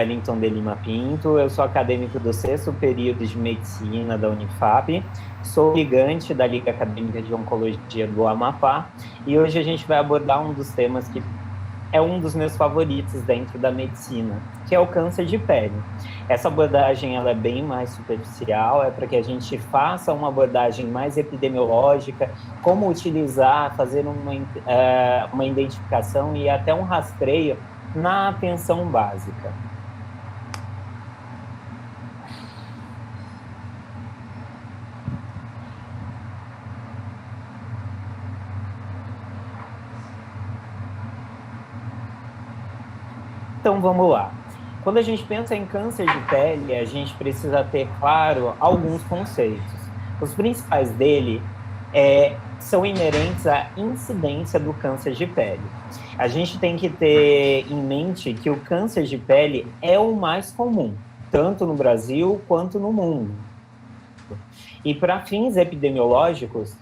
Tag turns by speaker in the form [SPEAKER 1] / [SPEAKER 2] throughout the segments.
[SPEAKER 1] Wellington de Lima Pinto, eu sou acadêmico do 6º período de Medicina da Unifap, sou ligante da Liga Acadêmica de Oncologia do Amapá, e hoje a gente vai abordar um dos temas que é um dos meus favoritos dentro da medicina, que é o câncer de pele. Essa abordagem ela é bem mais superficial, é para que a gente faça uma abordagem mais epidemiológica, como utilizar, fazer uma identificação e até um rastreio na atenção básica. Então, vamos lá. Quando a gente pensa em câncer de pele, a gente precisa ter, claro, alguns conceitos. Os principais dele são inerentes à incidência do câncer de pele. A gente tem que ter em mente que o câncer de pele é o mais comum, tanto no Brasil quanto no mundo. E para fins epidemiológicos,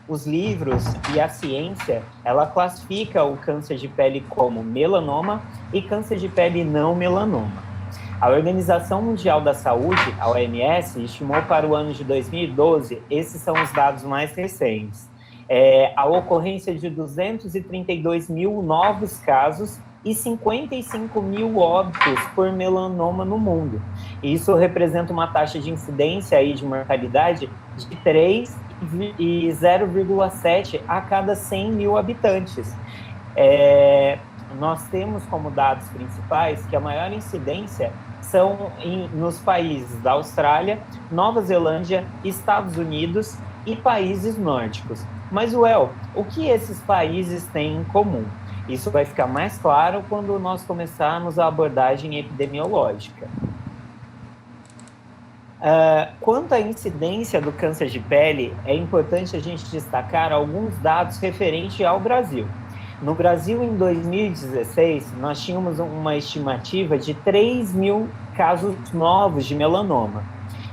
[SPEAKER 1] os livros e a ciência, ela classifica o câncer de pele como melanoma e câncer de pele não melanoma. A Organização Mundial da Saúde, a OMS, estimou para o ano de 2012, esses são os dados mais recentes, a ocorrência de 232 mil novos casos e 55 mil óbitos por melanoma no mundo. Isso representa uma taxa de incidência aí de mortalidade de 3 e 0,7 a cada 100 mil habitantes. Nós temos como dados principais que a maior incidência são nos países da Austrália, Nova Zelândia, Estados Unidos e países nórdicos. Mas, o que esses países têm em comum? Isso vai ficar mais claro quando nós começarmos a abordagem epidemiológica. Quanto à incidência do câncer de pele, é importante a gente destacar alguns dados referentes ao Brasil. No Brasil, em 2016, nós tínhamos uma estimativa de 3 mil casos novos de melanoma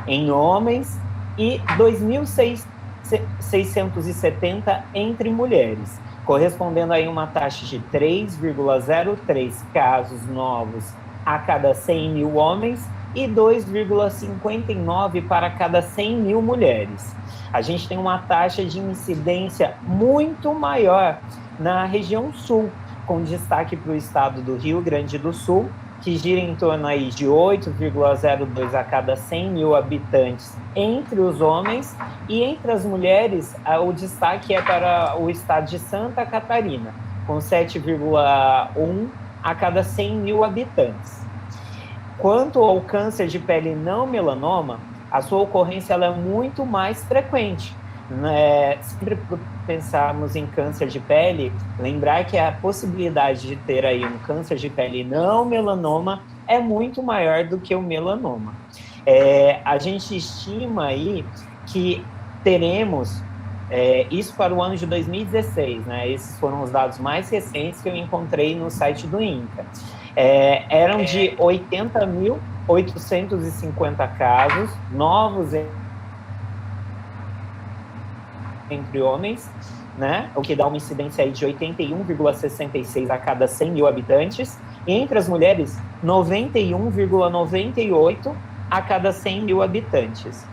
[SPEAKER 1] em homens e 2.670 entre mulheres, correspondendo aí uma taxa de 3,03 casos novos a cada 100 mil homens e 2,59 para cada 100 mil mulheres. A gente tem uma taxa de incidência muito maior na região sul, com destaque para o estado do Rio Grande do Sul, que gira em torno aí de 8,02 a cada 100 mil habitantes entre os homens, e entre as mulheres, o destaque é para o estado de Santa Catarina, com 7,1 a cada 100 mil habitantes. Quanto ao câncer de pele não melanoma, a sua ocorrência ela é muito mais frequente. Sempre pensarmos em câncer de pele, lembrar que a possibilidade de ter aí um câncer de pele não melanoma é muito maior do que o melanoma. A gente estima aí que teremos isso para o ano de 2016, né? Esses foram os dados mais recentes que eu encontrei no site do INCA. Eram de 80.850 casos novos entre homens, né? O que dá uma incidência aí de 81,66 a cada 100 mil habitantes, e entre as mulheres, 91,98 a cada 100 mil habitantes.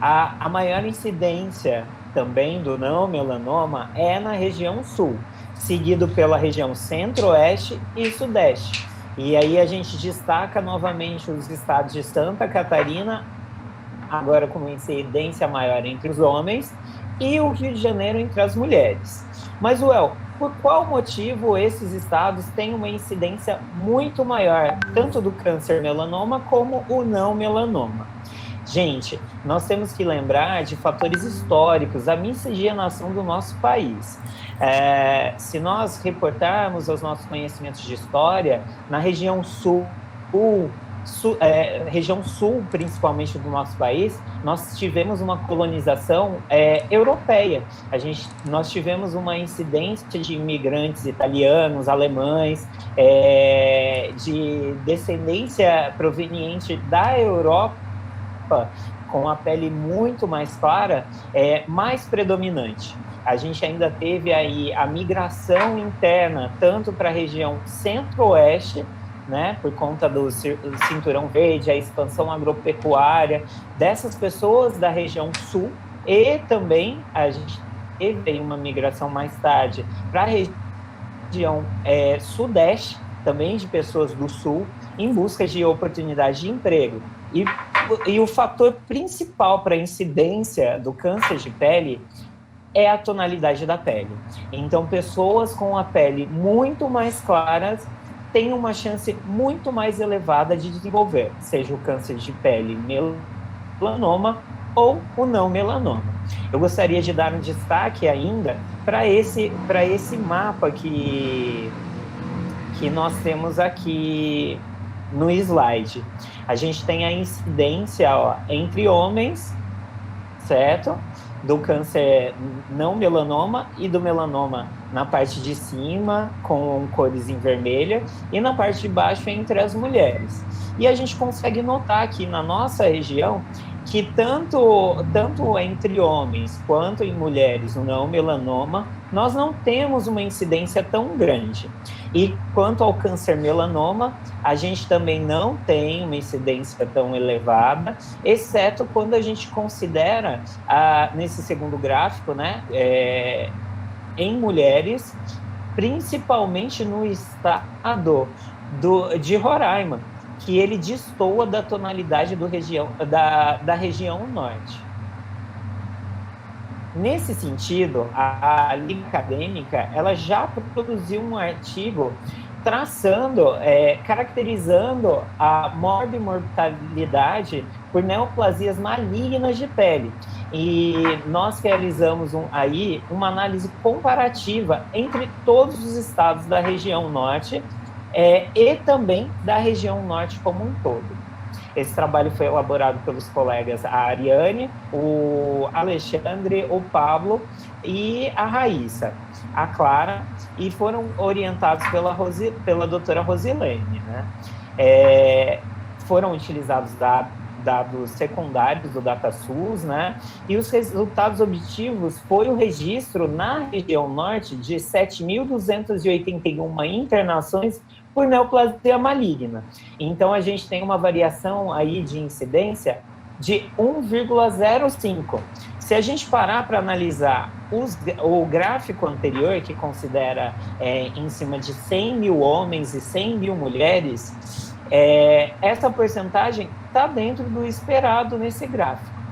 [SPEAKER 1] A maior incidência também do não melanoma é na região sul, seguido pela região centro-oeste e sudeste. E aí a gente destaca novamente os estados de Santa Catarina, agora com uma incidência maior entre os homens, e o Rio de Janeiro entre as mulheres. Mas, por qual motivo esses estados têm uma incidência muito maior, tanto do câncer melanoma como o não melanoma? Gente, nós temos que lembrar de fatores históricos, a miscigenação do nosso país. Se nós reportarmos os nossos conhecimentos de história, na região sul, região sul, principalmente do nosso país, nós tivemos uma colonização europeia. Nós tivemos uma incidência de imigrantes italianos, alemães, de descendência proveniente da Europa, com a pele muito mais clara, é mais predominante. A gente ainda teve aí a migração interna, tanto para a região centro-oeste, né, por conta do cinturão verde, a expansão agropecuária, dessas pessoas da região sul, e também a gente teve uma migração mais tarde para a região sudeste, também de pessoas do sul, em busca de oportunidade de emprego. E o fator principal para a incidência do câncer de pele é a tonalidade da pele. Então, pessoas com a pele muito mais claras têm uma chance muito mais elevada de desenvolver, seja o câncer de pele melanoma ou o não melanoma. Eu gostaria de dar um destaque ainda para esse mapa que nós temos aqui no slide. A gente tem a incidência entre homens, certo? Do câncer não melanoma e do melanoma na parte de cima, com cores em vermelho, e na parte de baixo entre as mulheres. E a gente consegue notar aqui na nossa região que tanto entre homens quanto em mulheres no não melanoma, nós não temos uma incidência tão grande. E quanto ao câncer melanoma, a gente também não tem uma incidência tão elevada, exceto quando a gente considera, nesse segundo gráfico, né, em mulheres, principalmente no estado de Roraima, que ele destoa da tonalidade da região norte. Nesse sentido, a Liga Acadêmica ela já produziu um artigo caracterizando a morbimortalidade por neoplasias malignas de pele. E nós realizamos aí uma análise comparativa entre todos os estados da região norte e também da região norte como um todo. Esse trabalho foi elaborado pelos colegas a Ariane, o Alexandre, o Pablo e a Raíssa, a Clara, e foram orientados pela doutora Rosilene, né? Foram utilizados dados secundários do DataSUS, né? E os resultados obtidos foi o registro na região norte de 7.281 internações por neoplasia maligna. Então, a gente tem uma variação aí de incidência de 1,05. Se a gente parar para analisar o gráfico anterior, que considera em cima de 100 mil homens e 100 mil mulheres, essa porcentagem está dentro do esperado nesse gráfico.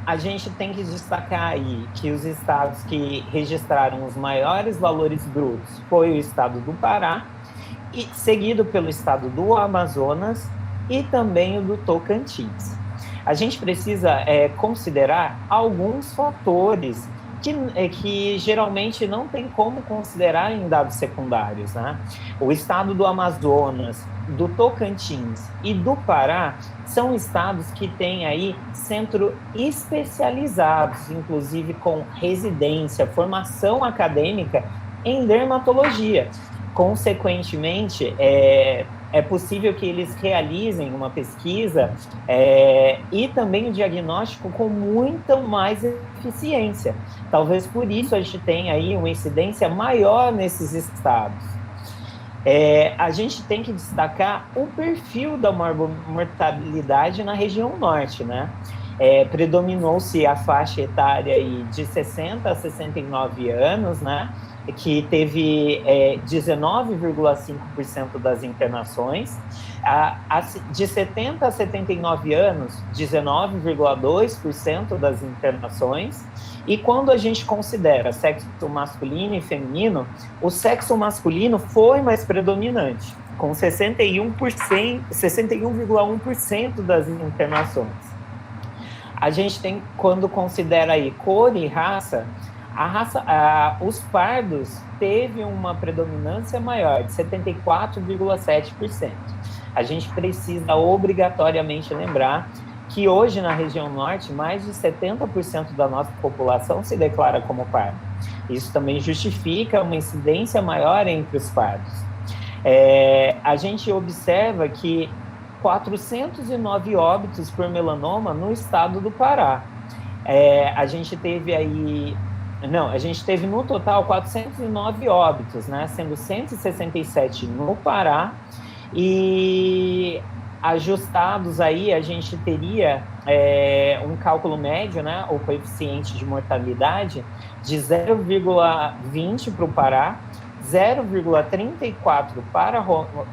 [SPEAKER 1] A gente tem que destacar aí que os estados que registraram os maiores valores brutos foi o estado do Pará, seguido pelo estado do Amazonas e também o do Tocantins. A gente precisa considerar alguns fatores que geralmente não tem como considerar em dados secundários, né? O estado do Amazonas, do Tocantins e do Pará são estados que têm aí centros especializados, inclusive com residência, formação acadêmica em dermatologia. Consequentemente, é possível que eles realizem uma pesquisa e também o diagnóstico com muita mais eficiência. Talvez por isso a gente tenha aí uma incidência maior nesses estados. A gente tem que destacar o perfil da mortalidade na região norte, né? Predominou-se a faixa etária aí de 60 a 69 anos, né? Que teve 19,5% das internações, de 70 a 79 anos, 19,2% das internações, e quando a gente considera sexo masculino e feminino, o sexo masculino foi mais predominante, com 61,1% das internações. A gente tem, quando considera aí cor e raça, os pardos teve uma predominância maior, de 74,7%. A gente precisa obrigatoriamente lembrar que hoje na região norte, mais de 70% da nossa população se declara como pardo. Isso também justifica uma incidência maior entre os pardos. A gente observa que 409 óbitos por melanoma no estado do Pará. A gente teve no total 409 óbitos, né, sendo 167 no Pará, e ajustados aí a gente teria um cálculo médio, né, o coeficiente de mortalidade de 0,20 para o Pará, 0,34 para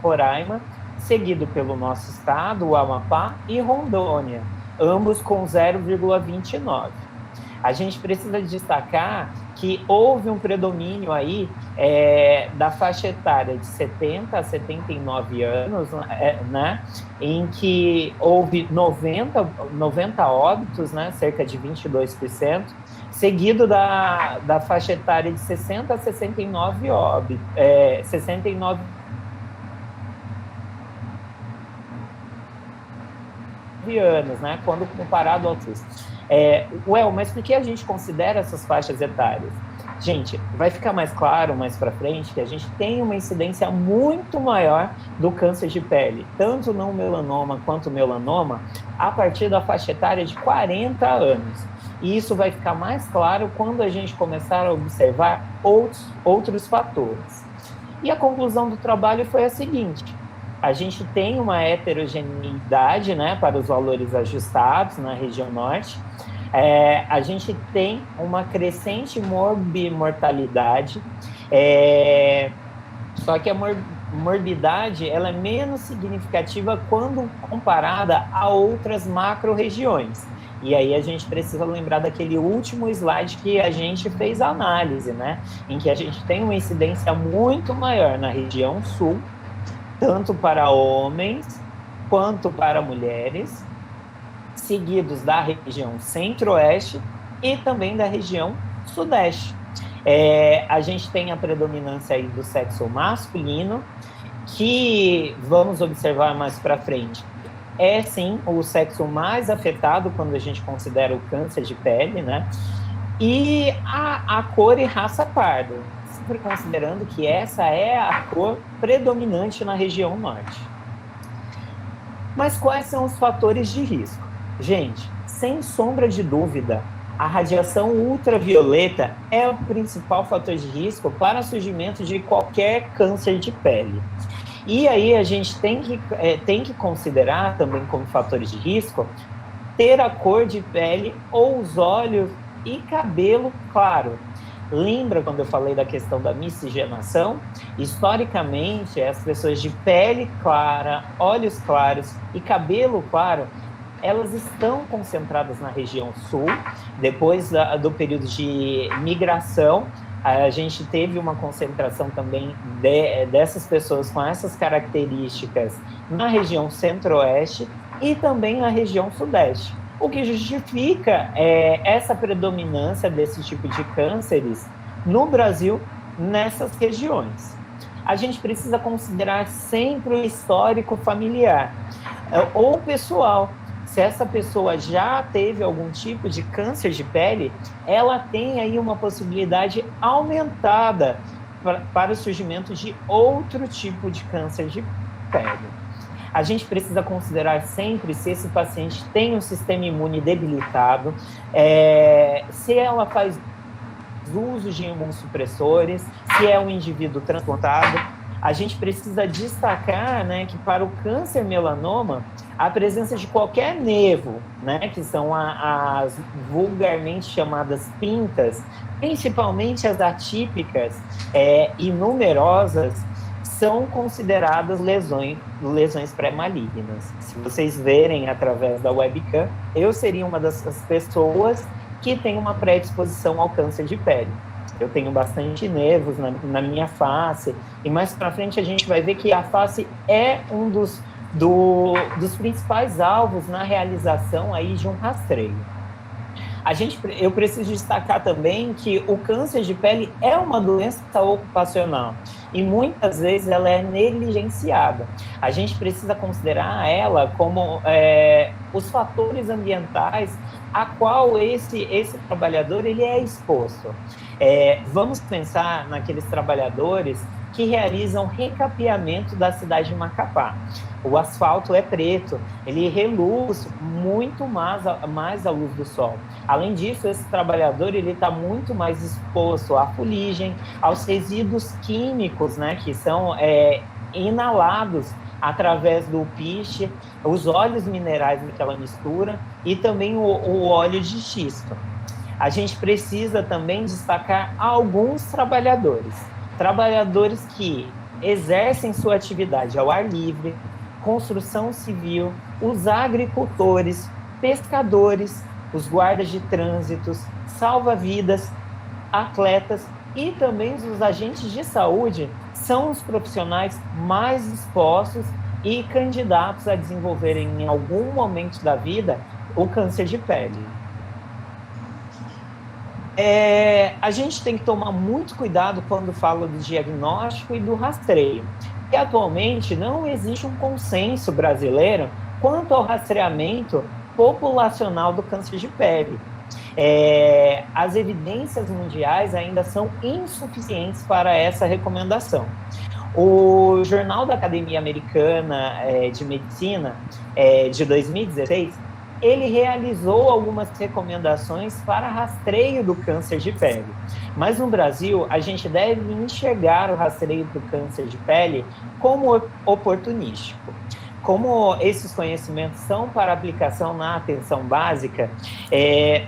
[SPEAKER 1] Roraima, seguido pelo nosso estado, o Amapá e Rondônia, ambos com 0,29. A gente precisa destacar que houve um predomínio aí da faixa etária de 70 a 79 anos, né, em que houve 90 óbitos, né, cerca de 22%, seguido da faixa etária de 60 a 69 óbitos, 69 anos, né, quando comparado ao SUS. Mas por que a gente considera essas faixas etárias? Gente, vai ficar mais claro mais para frente que a gente tem uma incidência muito maior do câncer de pele, tanto não melanoma quanto melanoma, a partir da faixa etária de 40 anos. E isso vai ficar mais claro quando a gente começar a observar outros fatores. E a conclusão do trabalho foi a seguinte: a gente tem uma heterogeneidade, né, para os valores ajustados na região norte. A gente tem uma crescente morbimortalidade, só que a morbidade ela é menos significativa quando comparada a outras macro-regiões. E aí a gente precisa lembrar daquele último slide que a gente fez a análise, né, em que a gente tem uma incidência muito maior na região sul, tanto para homens quanto para mulheres, seguidos da região centro-oeste e também da região sudeste. A gente tem a predominância aí do sexo masculino, que vamos observar mais para frente. Sim, o sexo mais afetado quando a gente considera o câncer de pele, né? E a cor e raça parda, sempre considerando que essa é a cor predominante na região norte. Mas quais são os fatores de risco? Gente, sem sombra de dúvida, a radiação ultravioleta é o principal fator de risco para o surgimento de qualquer câncer de pele. E aí a gente tem que considerar também como fatores de risco ter a cor de pele ou os olhos e cabelo claro. Lembra quando eu falei da questão da miscigenação? Historicamente, as pessoas de pele clara, olhos claros e cabelo claro, elas estão concentradas na região sul. Depois do período de migração, a gente teve uma concentração também dessas pessoas com essas características na região centro-oeste e também na região sudeste. O que justifica essa predominância desse tipo de cânceres no Brasil, nessas regiões. A gente precisa considerar sempre o histórico familiar ou pessoal. Se essa pessoa já teve algum tipo de câncer de pele, ela tem aí uma possibilidade aumentada para o surgimento de outro tipo de câncer de pele. A gente precisa considerar sempre se esse paciente tem um sistema imune debilitado, se ela faz uso de imunossupressores, se é um indivíduo transplantado. A gente precisa destacar, né, que para o câncer melanoma, a presença de qualquer nevo, né, que são as vulgarmente chamadas pintas, principalmente as atípicas e numerosas, são consideradas lesões pré-malignas. Se vocês verem através da webcam, eu seria uma dessas pessoas que tem uma predisposição ao câncer de pele. Eu tenho bastante nervos na minha face, e mais para frente a gente vai ver que a face é um dos principais alvos na realização aí de um rastreio. Eu preciso destacar também que o câncer de pele é uma doença ocupacional e muitas vezes ela é negligenciada. A gente precisa considerar ela como os fatores ambientais a qual esse trabalhador ele é exposto. Vamos pensar naqueles trabalhadores que realizam recapeamento da cidade de Macapá. O asfalto é preto, ele reluz muito mais à luz do sol. Além disso, esse trabalhador está muito mais exposto à fuligem, aos resíduos químicos, né, que são inalados através do piche, os óleos minerais daquela mistura e também o óleo de xisto. A gente precisa também destacar alguns trabalhadores que exercem sua atividade ao ar livre, construção civil, os agricultores, pescadores, os guardas de trânsitos, salva-vidas, atletas e também os agentes de saúde são os profissionais mais expostos e candidatos a desenvolverem em algum momento da vida o câncer de pele. A gente tem que tomar muito cuidado quando fala do diagnóstico e do rastreio. E atualmente não existe um consenso brasileiro quanto ao rastreamento populacional do câncer de pele. As evidências mundiais ainda são insuficientes para essa recomendação. O Jornal da Academia Americana de Medicina, de 2016, ele realizou algumas recomendações para rastreio do câncer de pele. Mas no Brasil, a gente deve enxergar o rastreio do câncer de pele como oportunístico. Como esses conhecimentos são para aplicação na atenção básica,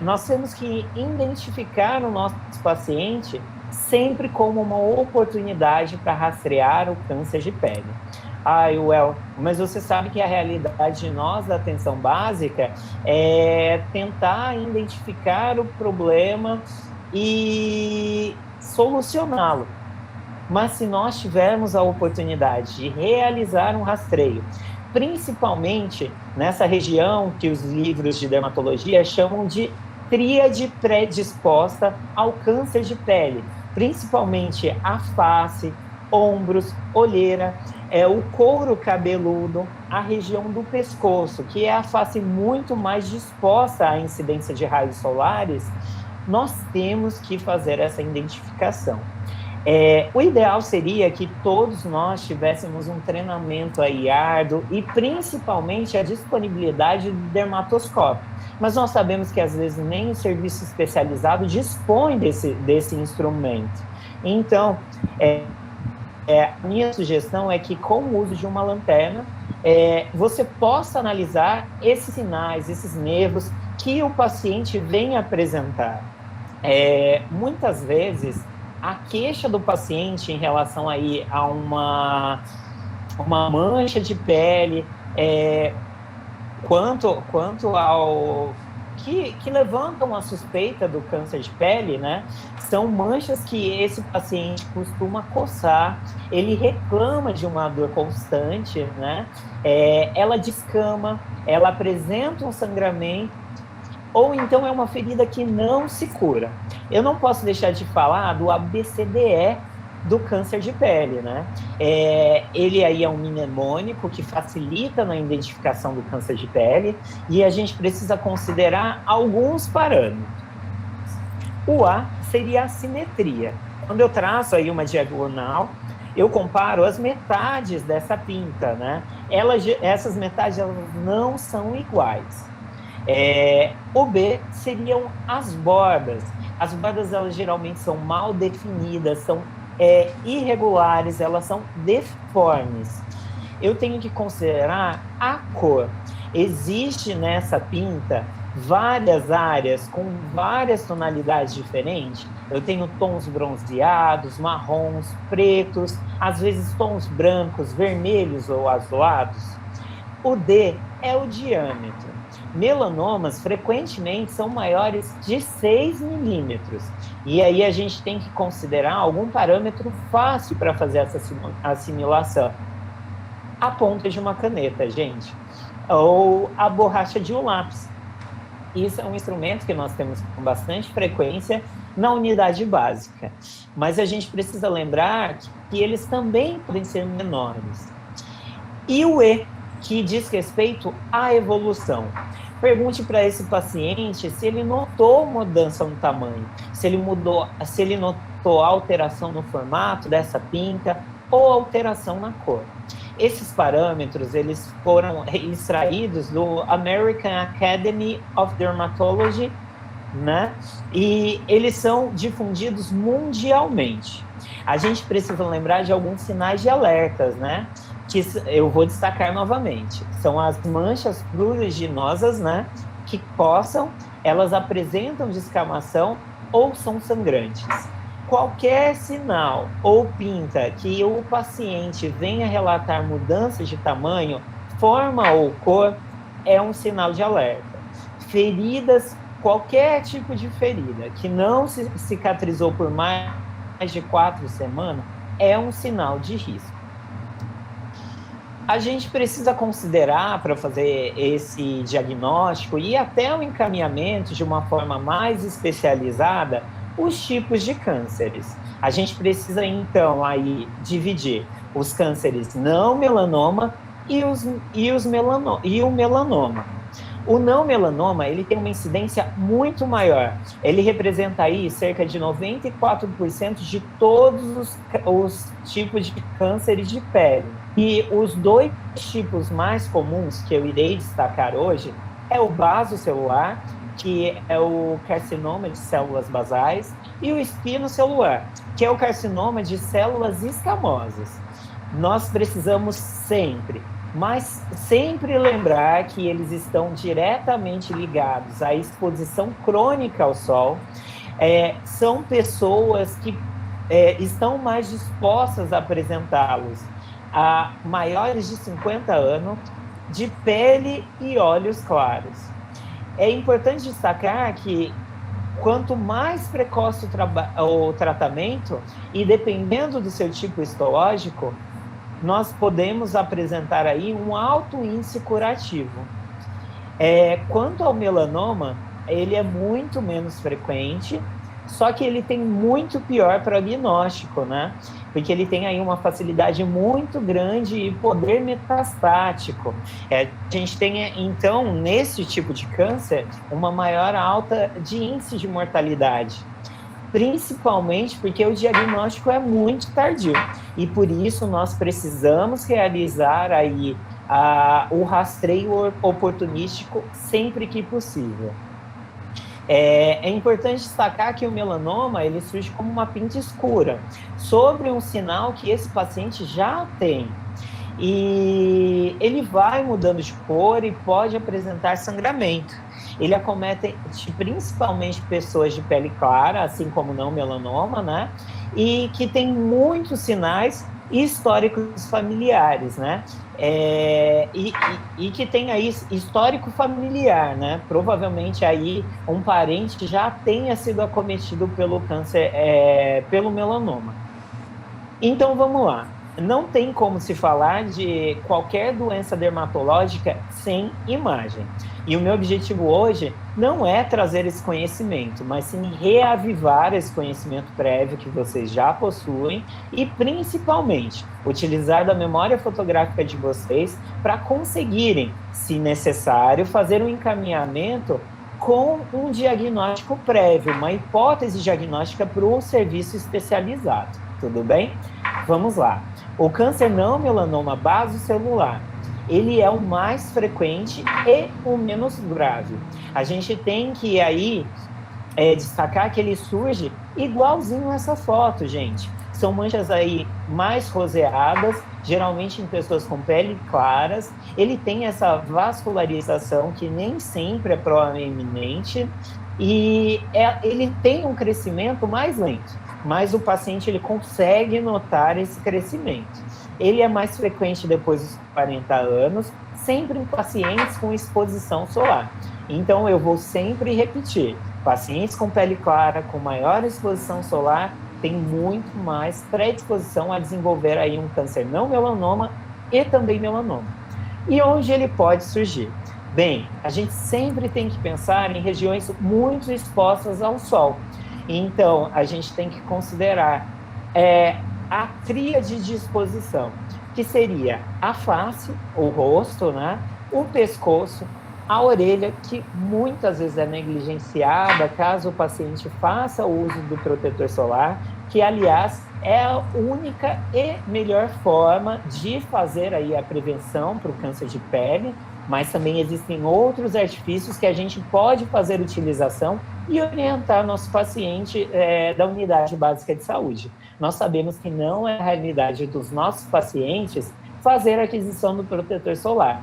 [SPEAKER 1] nós temos que identificar o nosso paciente sempre como uma oportunidade para rastrear o câncer de pele. Mas você sabe que a realidade de nós da atenção básica é tentar identificar o problema e solucioná-lo. Mas se nós tivermos a oportunidade de realizar um rastreio, principalmente nessa região que os livros de dermatologia chamam de tríade predisposta ao câncer de pele, principalmente a face, ombros, olheira, o couro cabeludo, a região do pescoço, que é a face muito mais disposta à incidência de raios solares, nós temos que fazer essa identificação. O ideal seria que todos nós tivéssemos um treinamento árduo e principalmente a disponibilidade do dermatoscópio. Mas nós sabemos que às vezes nem o serviço especializado dispõe desse instrumento. Então, a minha sugestão é que com o uso de uma lanterna, você possa analisar esses sinais, esses nervos que o paciente vem apresentar. Muitas vezes, a queixa do paciente em relação aí a uma mancha de pele, quanto ao que levantam a suspeita do câncer de pele, né? São manchas que esse paciente costuma coçar, ele reclama de uma dor constante, né? Ela descama, ela apresenta um sangramento, ou então é uma ferida que não se cura. Eu não posso deixar de falar do ABCDE do câncer de pele, né? Ele aí é um mnemônico que facilita na identificação do câncer de pele e a gente precisa considerar alguns parâmetros. O A seria a simetria. Quando eu traço aí uma diagonal, eu comparo as metades dessa pinta, né? Essas metades elas não são iguais. O B seriam as bordas. As bordas elas geralmente são mal definidas, são irregulares, elas são deformes. Eu tenho que considerar a cor. Existe nessa pinta várias áreas com várias tonalidades diferentes. Eu tenho tons bronzeados, marrons, pretos, às vezes tons brancos, vermelhos ou azulados. O D é o diâmetro. Melanomas frequentemente são maiores de 6 milímetros. E aí a gente tem que considerar algum parâmetro fácil para fazer essa assimilação. A ponta de uma caneta, gente. Ou a borracha de um lápis. Isso é um instrumento que nós temos com bastante frequência na unidade básica. Mas a gente precisa lembrar que eles também podem ser menores. E o E, que diz respeito à evolução. Pergunte para esse paciente se ele notou mudança no tamanho, se ele notou alteração no formato dessa pinta, ou alteração na cor. Esses parâmetros, eles foram extraídos do American Academy of Dermatology, né? E eles são difundidos mundialmente. A gente precisa lembrar de alguns sinais de alertas, né? Que eu vou destacar novamente. São as manchas pruriginosas, né? Que elas apresentam descamação ou são sangrantes. Qualquer sinal ou pinta que o paciente venha relatar mudanças de tamanho, forma ou cor, é um sinal de alerta. Feridas, qualquer tipo de ferida que não se cicatrizou por mais de 4 semanas, é um sinal de risco. A gente precisa considerar, para fazer esse diagnóstico e até o encaminhamento de uma forma mais especializada, os tipos de cânceres. A gente precisa, então, aí dividir os cânceres não melanoma e o melanoma. O não melanoma, ele tem uma incidência muito maior. Ele representa aí cerca de 94% de todos os tipos de cânceres de pele. E os 2 tipos mais comuns que eu irei destacar hoje é o basocelular, que é o carcinoma de células basais, e o espinocelular, que é o carcinoma de células escamosas. Nós precisamos sempre lembrar que eles estão diretamente ligados à exposição crônica ao sol. São pessoas que estão mais dispostas a apresentá-los a maiores de 50 anos, de pele e olhos claros. É importante destacar que quanto mais precoce o tratamento, e dependendo do seu tipo histológico, nós podemos apresentar aí um alto índice curativo. Quanto ao melanoma, ele é muito menos frequente, só que ele tem muito pior prognóstico, né? Porque ele tem aí uma facilidade muito grande e poder metastático. A gente tem, então, nesse tipo de câncer, uma maior alta de índice de mortalidade, principalmente porque o diagnóstico é muito tardio. E por isso nós precisamos realizar aí o rastreio oportunístico sempre que possível. É importante destacar que o melanoma, ele surge como uma pinta escura, sobre um sinal que esse paciente já tem. E ele vai mudando de cor e pode apresentar sangramento. Ele acomete principalmente pessoas de pele clara, assim como não melanoma, né? E que tem muitos sinais históricos familiares, né? E que tem aí histórico familiar, né? Provavelmente aí um parente já tenha sido acometido pelo câncer, pelo melanoma. Então vamos lá. Não tem como se falar de qualquer doença dermatológica sem imagem. E o meu objetivo hoje não é trazer esse conhecimento, mas sim reavivar esse conhecimento prévio que vocês já possuem e, principalmente, utilizar da memória fotográfica de vocês para conseguirem, se necessário, fazer um encaminhamento com um diagnóstico prévio, uma hipótese diagnóstica para o serviço especializado. Tudo bem? Vamos lá. O câncer não melanoma basocelular, ele é o mais frequente e o menos grave. A gente tem que aí destacar que ele surge igualzinho essa foto, gente. São manchas aí mais roseadas, geralmente em pessoas com pele claras. Ele tem essa vascularização que nem sempre é proeminente e ele tem um crescimento mais lento, mas o paciente ele consegue notar esse crescimento. Ele é mais frequente depois dos 40 anos, sempre em pacientes com exposição solar. Então, eu vou sempre repetir, pacientes com pele clara, com maior exposição solar, têm muito mais predisposição a desenvolver aí um câncer não melanoma e também melanoma. E onde ele pode surgir? Bem, a gente sempre tem que pensar em regiões muito expostas ao sol. Então, a gente tem que considerar a tríade de exposição, que seria a face, o rosto, né? O pescoço, a orelha, que muitas vezes é negligenciada caso o paciente faça o uso do protetor solar, que, aliás, é a única e melhor forma de fazer aí a prevenção para o câncer de pele, mas também existem outros artifícios que a gente pode fazer utilização e orientar nosso paciente da unidade básica de saúde. Nós sabemos que não é a realidade dos nossos pacientes fazer a aquisição do protetor solar,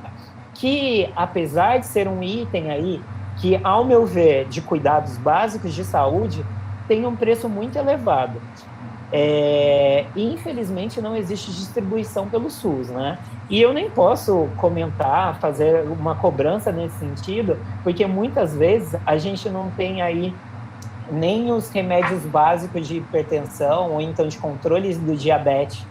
[SPEAKER 1] que, apesar de ser um item aí que, ao meu ver, de cuidados básicos de saúde, tem um preço muito elevado. E, infelizmente, não existe distribuição pelo SUS, né? E eu nem posso comentar, fazer uma cobrança nesse sentido, porque muitas vezes a gente não tem aí nem os remédios básicos de hipertensão ou então de controle do diabetes.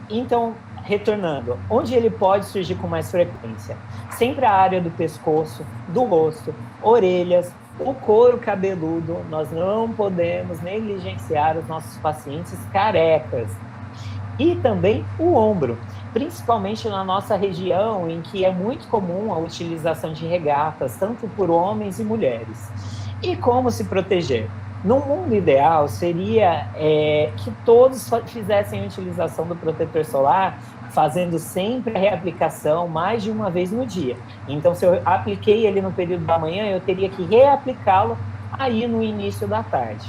[SPEAKER 1] Então, retornando, onde ele pode surgir com mais frequência? Sempre a área do pescoço, do rosto, orelhas, o couro cabeludo. Nós não podemos negligenciar os nossos pacientes carecas. E também o ombro, principalmente na nossa região, em que é muito comum a utilização de regatas, tanto por homens e mulheres. E como se proteger? No mundo ideal, seria que todos fizessem a utilização do protetor solar, fazendo sempre a reaplicação mais de uma vez no dia. Então, se eu apliquei ele no período da manhã, eu teria que reaplicá-lo aí no início da tarde.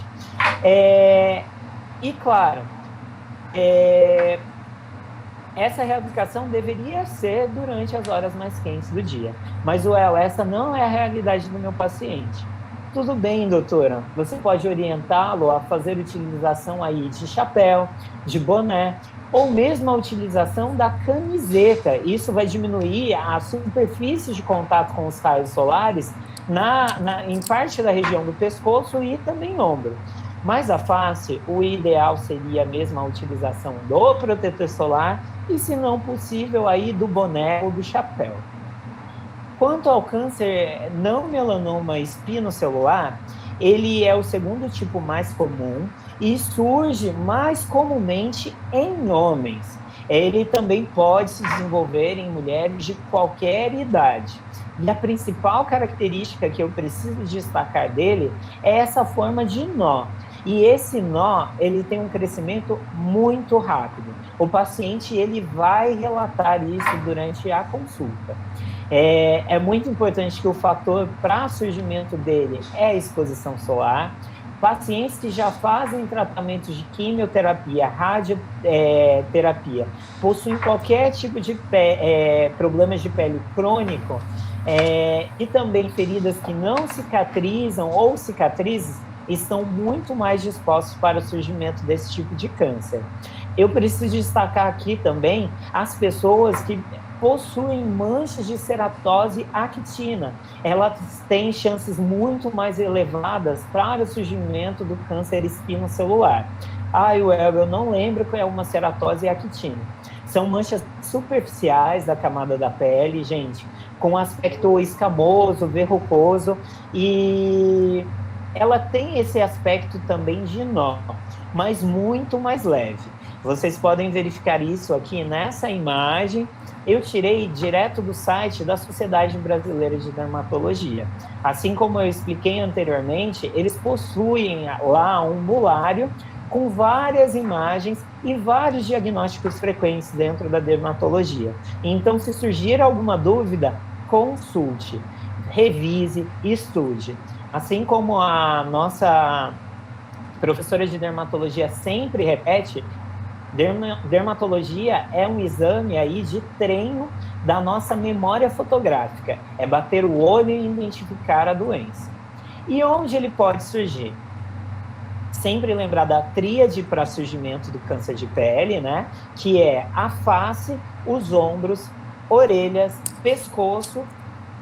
[SPEAKER 1] E, claro, essa reaplicação deveria ser durante as horas mais quentes do dia. Mas, essa não é a realidade do meu paciente. Tudo bem, doutora, você pode orientá-lo a fazer utilização aí de chapéu, de boné, ou mesmo a utilização da camiseta. Isso vai diminuir a superfície de contato com os raios solares em parte da região do pescoço e também ombro. Mas a face, o ideal seria mesmo a utilização do protetor solar e, se não possível, aí do boné ou do chapéu. Quanto ao câncer não melanoma espinocelular, ele é o segundo tipo mais comum e surge mais comumente em homens. Ele também pode se desenvolver em mulheres de qualquer idade. E a principal característica que eu preciso destacar dele é essa forma de nó. E esse nó, ele tem um crescimento muito rápido. O paciente, ele vai relatar isso durante a consulta. É muito importante que o fator para surgimento dele é a exposição solar. Pacientes que já fazem tratamentos de quimioterapia, radioterapia, possuem qualquer tipo de problemas de pele crônico e também feridas que não cicatrizam ou cicatrizes, estão muito mais dispostos para o surgimento desse tipo de câncer. Eu preciso destacar aqui também as pessoas que possuem manchas de ceratose actina. Elas têm chances muito mais elevadas para o surgimento do câncer espinocelular. Eu não lembro qual é uma ceratose actina. São manchas superficiais da camada da pele, gente, com aspecto escamoso, verrucoso, e ela tem esse aspecto também de nó, mas muito mais leve. Vocês podem verificar isso aqui nessa imagem. Eu tirei direto do site da Sociedade Brasileira de Dermatologia. Assim como eu expliquei anteriormente, eles possuem lá um bulário com várias imagens e vários diagnósticos frequentes dentro da dermatologia. Então, se surgir alguma dúvida, consulte, revise e estude. Assim como a nossa professora de dermatologia sempre repete, dermatologia é um exame aí de treino da nossa memória fotográfica. É bater o olho e identificar a doença. E onde ele pode surgir? Sempre lembrar da tríade para surgimento do câncer de pele, né? Que é a face, os ombros, orelhas, pescoço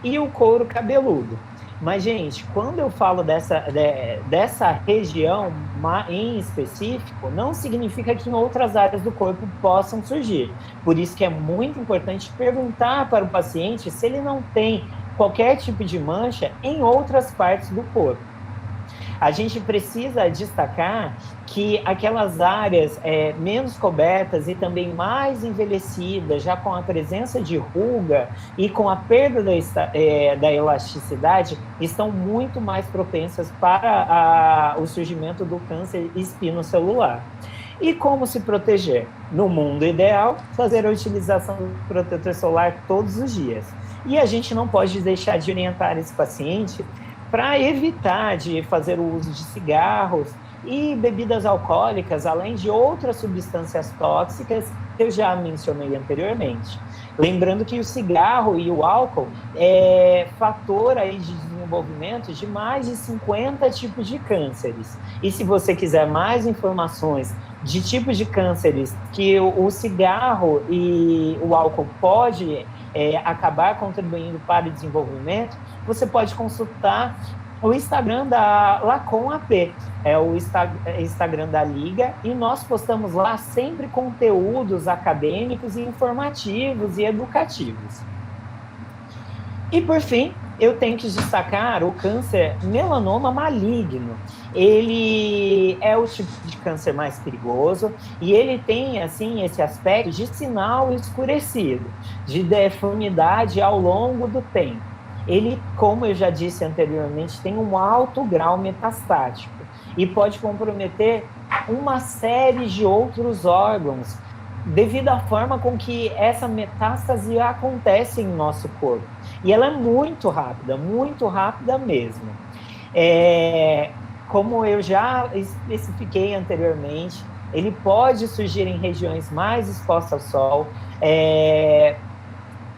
[SPEAKER 1] e o couro cabeludo. Mas, gente, quando eu falo dessa região em específico, não significa que em outras áreas do corpo possam surgir. Por isso que é muito importante perguntar para o paciente se ele não tem qualquer tipo de mancha em outras partes do corpo. A gente precisa destacar que aquelas áreas menos cobertas e também mais envelhecidas, já com a presença de ruga e com a perda da elasticidade, estão muito mais propensas para o surgimento do câncer espinocelular. E como se proteger? No mundo ideal, fazer a utilização do protetor solar todos os dias. E a gente não pode deixar de orientar esse paciente para evitar de fazer o uso de cigarros e bebidas alcoólicas, além de outras substâncias tóxicas que eu já mencionei anteriormente. Lembrando que o cigarro e o álcool é fator aí de desenvolvimento de mais de 50 tipos de cânceres. E se você quiser mais informações de tipos de cânceres que o cigarro e o álcool pode acabar contribuindo para o desenvolvimento, você pode consultar o Instagram da Lacom AP, é o Instagram da Liga, e nós postamos lá sempre conteúdos acadêmicos e informativos e educativos. E, por fim, eu tenho que destacar o câncer melanoma maligno. Ele é o tipo de câncer mais perigoso e ele tem, assim, esse aspecto de sinal escurecido, de deformidade ao longo do tempo. Ele, como eu já disse anteriormente, tem um alto grau metastático e pode comprometer uma série de outros órgãos devido à forma com que essa metástase acontece em nosso corpo. E ela é muito rápida mesmo. Como eu já especifiquei anteriormente, ele pode surgir em regiões mais expostas ao sol,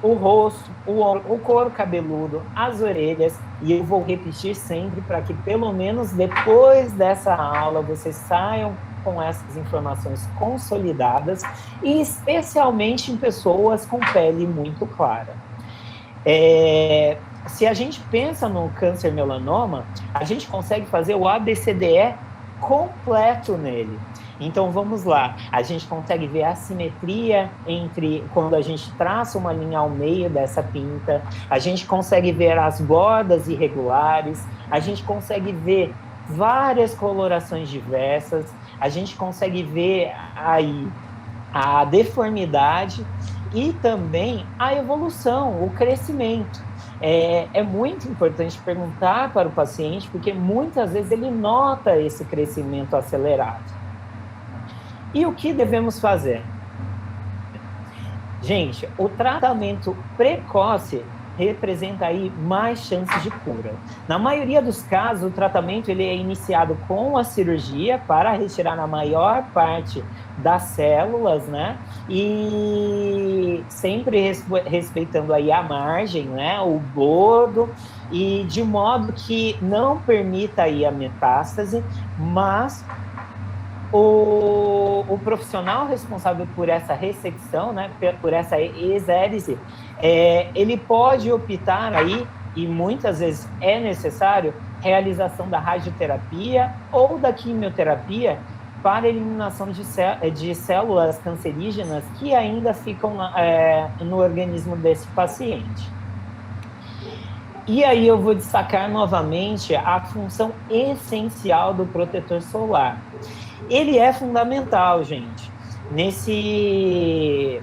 [SPEAKER 1] o rosto, o couro cabeludo, as orelhas, e eu vou repetir sempre para que pelo menos depois dessa aula vocês saiam com essas informações consolidadas, e especialmente em pessoas com pele muito clara. Se a gente pensa no câncer melanoma, a gente consegue fazer o ABCDE completo nele. Então, vamos lá. A gente consegue ver a simetria entre quando a gente traça uma linha ao meio dessa pinta, a gente consegue ver as bordas irregulares, a gente consegue ver várias colorações diversas, a gente consegue ver aí a deformidade e também a evolução, o crescimento. É muito importante perguntar para o paciente, porque muitas vezes ele nota esse crescimento acelerado. E o que devemos fazer? Gente, o tratamento precoce representa aí mais chances de cura. Na maioria dos casos, o tratamento ele é iniciado com a cirurgia para retirar a maior parte das células, né? E sempre respeitando aí a margem, né? O bordo, e de modo que não permita aí a metástase, mas o profissional responsável por essa ressecção, né, por essa exérese, ele pode optar aí, e muitas vezes é necessário, realização da radioterapia ou da quimioterapia para eliminação de células cancerígenas que ainda ficam no organismo desse paciente. E aí eu vou destacar novamente a função essencial do protetor solar. Ele é fundamental, gente. Nesse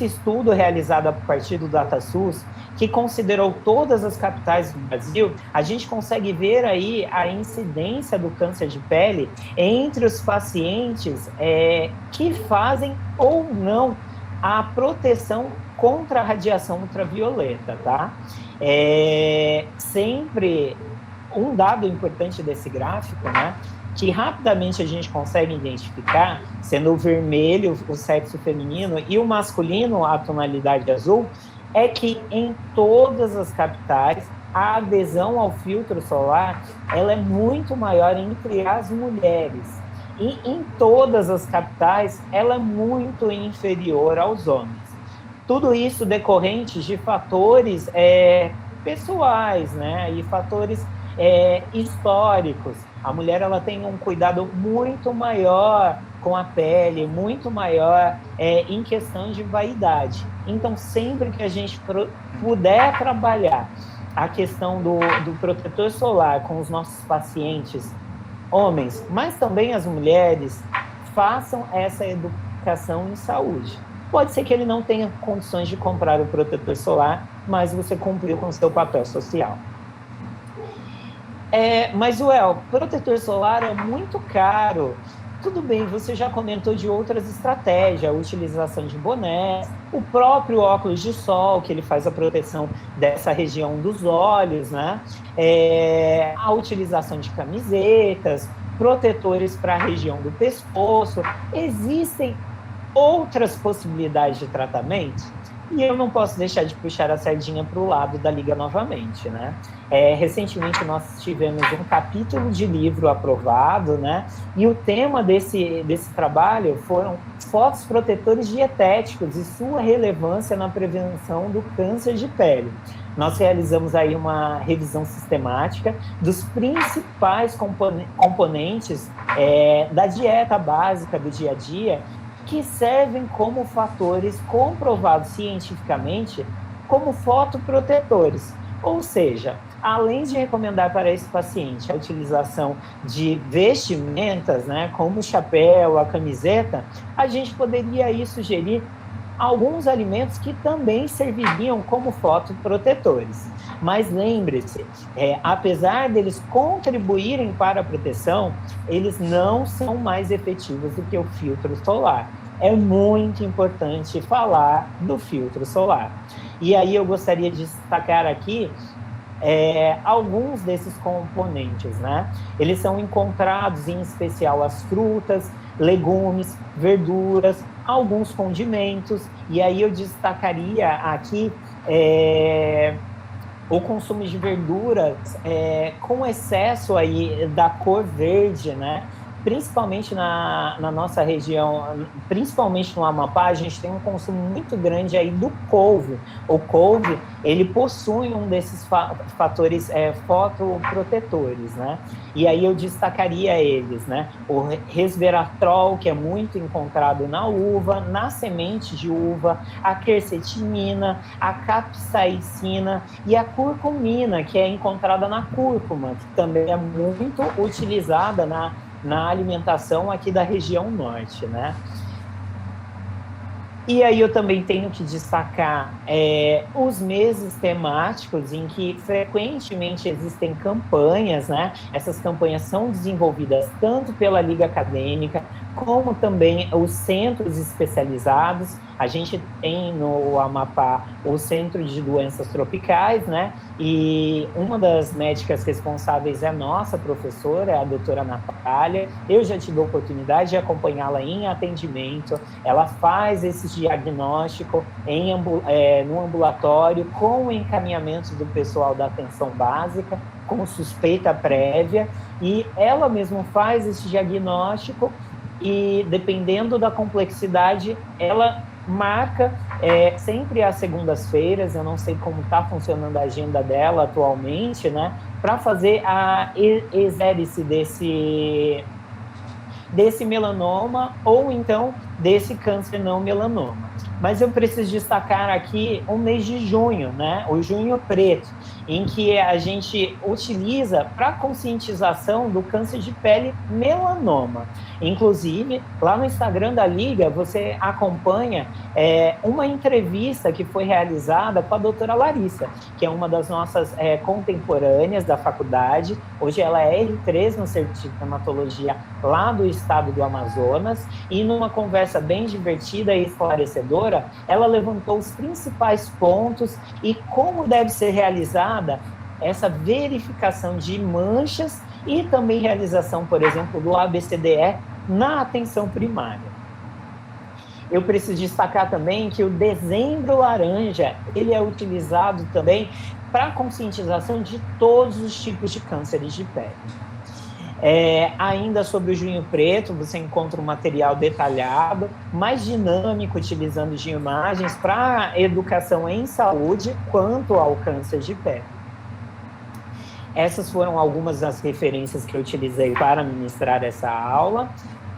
[SPEAKER 1] estudo realizado a partir do DataSUS, que considerou todas as capitais do Brasil, a gente consegue ver aí a incidência do câncer de pele entre os pacientes que fazem ou não a proteção contra a radiação ultravioleta, tá? Sempre um dado importante desse gráfico, né? Que rapidamente a gente consegue identificar, sendo o vermelho o sexo feminino e o masculino a tonalidade azul, é que em todas as capitais a adesão ao filtro solar ela é muito maior entre as mulheres. E em todas as capitais ela é muito inferior aos homens. Tudo isso decorrente de fatores pessoais, né? E fatores históricos. A mulher ela tem um cuidado muito maior com a pele, muito maior em questão de vaidade. Então, sempre que a gente puder trabalhar a questão do protetor solar com os nossos pacientes homens, mas também as mulheres, façam essa educação em saúde. Pode ser que ele não tenha condições de comprar o protetor solar, mas você cumpriu com o seu papel social. Mas, Uel, protetor solar é muito caro. Tudo bem, você já comentou de outras estratégias, a utilização de bonés, o próprio óculos de sol, que ele faz a proteção dessa região dos olhos, né? A utilização de camisetas, protetores para a região do pescoço. Existem outras possibilidades de tratamento, e eu não posso deixar de puxar a sardinha para o lado da Liga novamente, né? Recentemente nós tivemos um capítulo de livro aprovado, né? E o tema desse trabalho foram fotos protetores dietéticos e sua relevância na prevenção do câncer de pele. Nós realizamos aí uma revisão sistemática dos principais componentes da dieta básica do dia a dia, que servem como fatores comprovados cientificamente como fotoprotetores. Ou seja, além de recomendar para esse paciente a utilização de vestimentas, né, como o chapéu, a camiseta, a gente poderia aí sugerir alguns alimentos que também serviriam como fotoprotetores. Mas lembre-se, apesar deles contribuírem para a proteção, eles não são mais efetivos do que o filtro solar. É muito importante falar do filtro solar. E aí eu gostaria de destacar aqui alguns desses componentes, né? Eles são encontrados em especial as frutas, legumes, verduras, alguns condimentos, e aí eu destacaria aqui o consumo de verduras com excesso aí da cor verde, né? Principalmente na nossa região, principalmente no Amapá, a gente tem um consumo muito grande aí do couve. O couve, ele possui um desses fatores fotoprotetores, né? E aí eu destacaria eles, né? O resveratrol, que é muito encontrado na uva, na semente de uva, a quercetinina, a capsaicina e a curcumina, que é encontrada na cúrcuma, que também é muito utilizada na alimentação aqui da região norte, né? E aí eu também tenho que destacar os meses temáticos em que frequentemente existem campanhas, né? Essas campanhas são desenvolvidas tanto pela Liga Acadêmica, como também os centros especializados. A gente tem no Amapá o Centro de Doenças Tropicais, né? E uma das médicas responsáveis é nossa professora, a doutora Natália. Eu já tive a oportunidade de acompanhá-la em atendimento. Ela faz esse diagnóstico no ambulatório, com o encaminhamento do pessoal da atenção básica, com suspeita prévia, e ela mesma faz esse diagnóstico e, dependendo da complexidade, ela marca sempre às segundas-feiras. Eu não sei como está funcionando a agenda dela atualmente, né, para fazer a exérese desse melanoma ou então desse câncer não melanoma. Mas eu preciso destacar aqui o mês de junho, né, o Junho Preto, em que a gente utiliza para conscientização do câncer de pele melanoma. Inclusive, lá no Instagram da Liga, você acompanha uma entrevista que foi realizada com a doutora Larissa, que é uma das nossas contemporâneas da faculdade. Hoje ela é R3 no Serviço de Dermatologia lá do estado do Amazonas, e numa conversa bem divertida e esclarecedora, ela levantou os principais pontos e como deve ser realizada essa verificação de manchas e também realização, por exemplo, do ABCDE na atenção primária. Eu preciso destacar também que o dezembro laranja, ele é utilizado também para conscientização de todos os tipos de cânceres de pele. Ainda sobre o Junho Preto, você encontra um material detalhado, mais dinâmico, utilizando de imagens para educação em saúde quanto ao câncer de pele. Essas foram algumas das referências que eu utilizei para ministrar essa aula.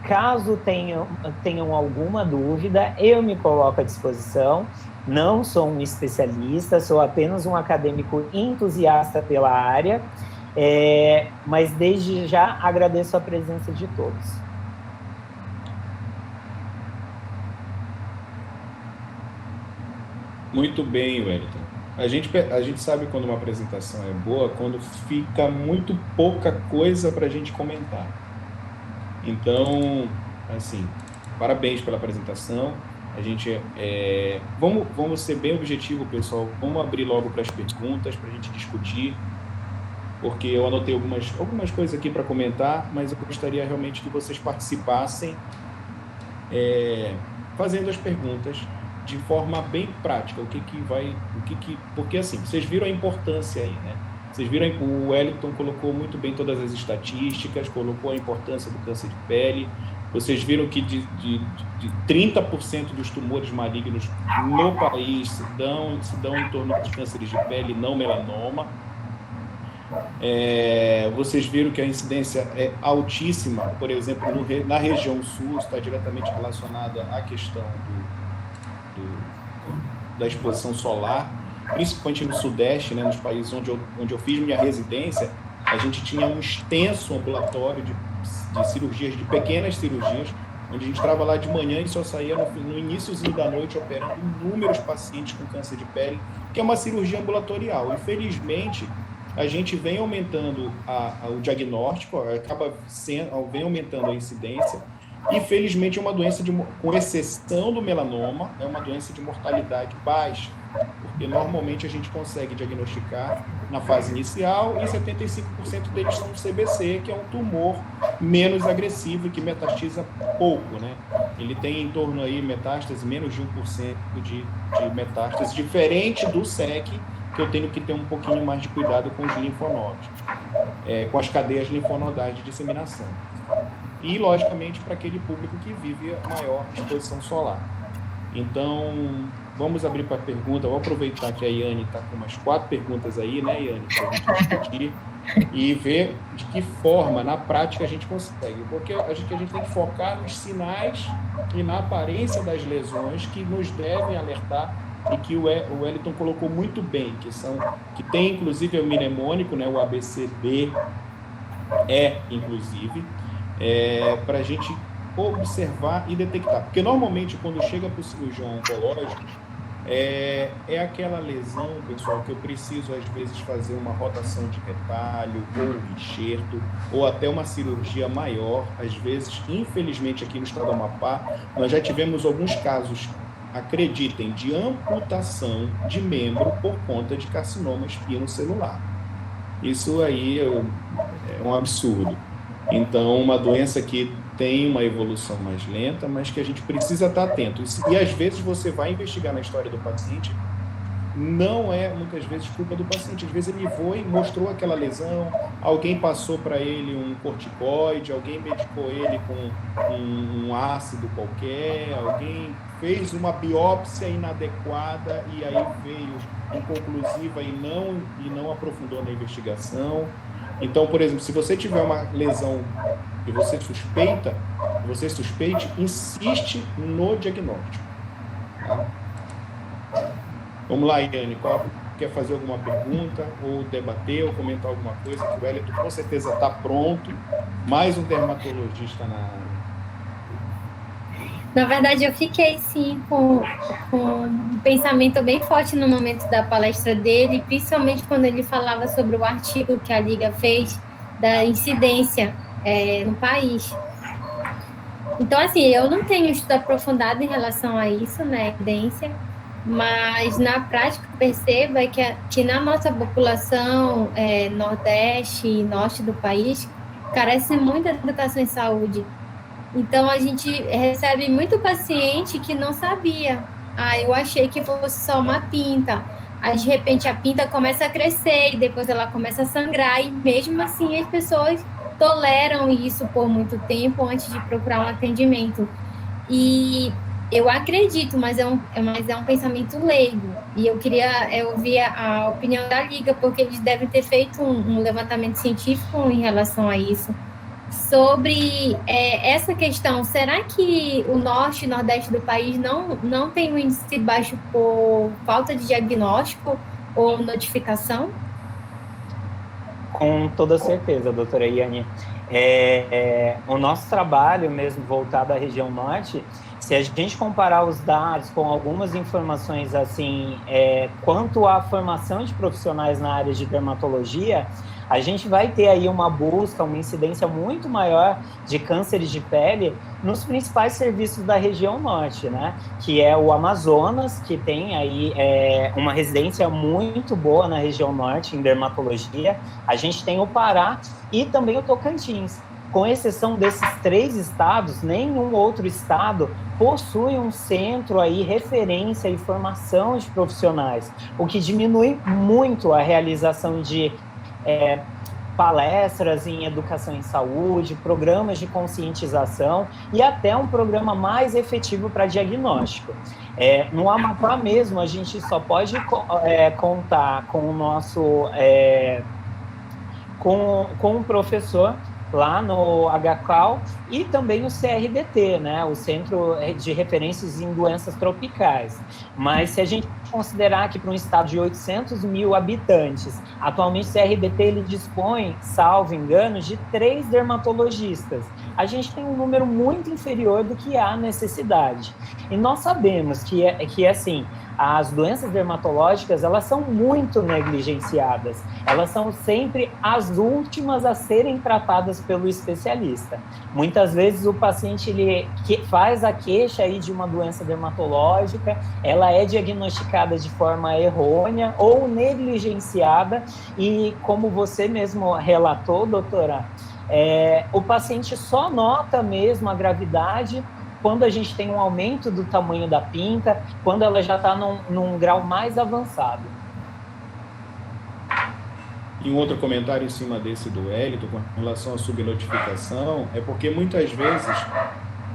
[SPEAKER 1] Caso tenham alguma dúvida, eu me coloco à disposição. Não sou um especialista, sou apenas um acadêmico entusiasta pela área. Mas desde já agradeço a presença de todos.
[SPEAKER 2] Muito bem, Wellington. A gente sabe quando uma apresentação é boa, quando fica muito pouca coisa para a gente comentar. Então, assim, parabéns pela apresentação. A gente vamos ser bem objetivo, pessoal. Vamos abrir logo para as perguntas, para a gente discutir, porque eu anotei algumas coisas aqui para comentar, mas eu gostaria realmente que vocês participassem fazendo as perguntas de forma bem prática. Porque assim, vocês viram a importância aí, né? Vocês viram, o Wellington colocou muito bem todas as estatísticas, colocou a importância do câncer de pele. Vocês viram que de 30% dos tumores malignos no país se dão em torno de cânceres de pele, não melanoma. Vocês viram que a incidência é altíssima, por exemplo, na região sul, está diretamente relacionada à questão da exposição solar, principalmente no Sudeste, né, nos países onde eu fiz minha residência. A gente tinha um extenso ambulatório de cirurgias, de pequenas cirurgias, onde a gente estava lá de manhã e só saía no iníciozinho da noite operando inúmeros pacientes com câncer de pele, que é uma cirurgia ambulatorial. Infelizmente, a gente vem aumentando o diagnóstico, vem aumentando a incidência. Infelizmente, é uma doença, com exceção do melanoma, é uma doença de mortalidade baixa, porque normalmente a gente consegue diagnosticar na fase inicial e 75% deles são CBC, que é um tumor menos agressivo e que metastatiza pouco, né? Ele tem em torno aí metástase, menos de 1% de metástase, diferente do SEC, que eu tenho que ter um pouquinho mais de cuidado com os linfonodos, com as cadeias linfonodais de disseminação. E, logicamente, para aquele público que vive a maior exposição solar. Então, vamos abrir para a pergunta. Vou aproveitar que a Yane está com umas 4 perguntas aí, né, Yane, para a gente discutir e ver de que forma, na prática, a gente consegue. Porque a gente tem que focar nos sinais e na aparência das lesões que nos devem alertar e que o Wellington colocou muito bem, que tem, inclusive, o mnemônico, né, o ABCD, inclusive, para a gente observar e detectar. Porque, normalmente, quando chega para o cirurgião oncológico, é aquela lesão, pessoal, que eu preciso, às vezes, fazer uma rotação de retalho, ou um enxerto, ou até uma cirurgia maior. Às vezes, infelizmente, aqui no estado do Amapá, nós já tivemos alguns casos, acreditem, de amputação de membro por conta de carcinoma espinocelular. Isso aí é um absurdo. Então, uma doença que tem uma evolução mais lenta, mas que a gente precisa estar atento. E às vezes você vai investigar na história do paciente, não é muitas vezes culpa do paciente. Às vezes ele foi, mostrou aquela lesão, alguém passou para ele um corticoide, alguém medicou ele com um ácido qualquer, alguém fez uma biópsia inadequada e aí veio inconclusiva e não aprofundou na investigação. Então, por exemplo, se você tiver uma lesão e você suspeite, insiste no diagnóstico. Tá? Vamos lá, Yane, quer fazer alguma pergunta, ou debater, ou comentar alguma coisa? Que o Wellington com certeza está pronto. Mais um dermatologista na área.
[SPEAKER 3] Na verdade, eu fiquei, sim, com um pensamento bem forte no momento da palestra dele, principalmente quando ele falava sobre o artigo que a Liga fez da incidência no país. Então, assim, eu não tenho estudo aprofundado em relação a isso, né, evidência, mas na prática perceba que na nossa população nordeste e norte do país carece muito da educação em saúde. Então, a gente recebe muito paciente que não sabia. Eu achei que fosse só uma pinta. Aí, de repente, a pinta começa a crescer e depois ela começa a sangrar. E mesmo assim, as pessoas toleram isso por muito tempo antes de procurar um atendimento. E eu acredito, mas é um pensamento leigo. E eu queria ouvir a opinião da Liga, porque eles devem ter feito um levantamento científico em relação a isso. Sobre essa questão, será que o norte e nordeste do país não tem um índice baixo por falta de diagnóstico ou notificação?
[SPEAKER 1] Com toda certeza, doutora Iane. O nosso trabalho mesmo voltado à região norte, se a gente comparar os dados com algumas informações assim, quanto à formação de profissionais na área de dermatologia, a gente vai ter aí uma busca, uma incidência muito maior de cânceres de pele nos principais serviços da região norte, né? Que é o Amazonas, que tem aí uma residência muito boa na região norte em dermatologia. A gente tem o Pará e também o Tocantins. Com exceção desses 3 estados, nenhum outro estado possui um centro aí, referência e formação de profissionais, o que diminui muito a realização de palestras em educação em saúde, programas de conscientização e até um programa mais efetivo para diagnóstico. No Amapá mesmo, a gente só pode contar com o nosso com um professor lá no HCAL e também o CRDT, né, o Centro de Referências em Doenças Tropicais. Mas se a gente considerar que para um estado de 800 mil habitantes, atualmente o CRDT ele dispõe, salvo engano, de 3 dermatologistas. A gente tem um número muito inferior do que há necessidade. E nós sabemos que assim, as doenças dermatológicas, elas são muito negligenciadas. Elas são sempre as últimas a serem tratadas pelo especialista. Muitas vezes o paciente ele faz a queixa aí de uma doença dermatológica, ela é diagnosticada de forma errônea ou negligenciada e, como você mesmo relatou, doutora, o paciente só nota mesmo a gravidade quando a gente tem um aumento do tamanho da pinta, quando ela já está num grau mais avançado.
[SPEAKER 2] E um outro comentário em cima desse do Hélito, com relação à subnotificação, é porque muitas vezes,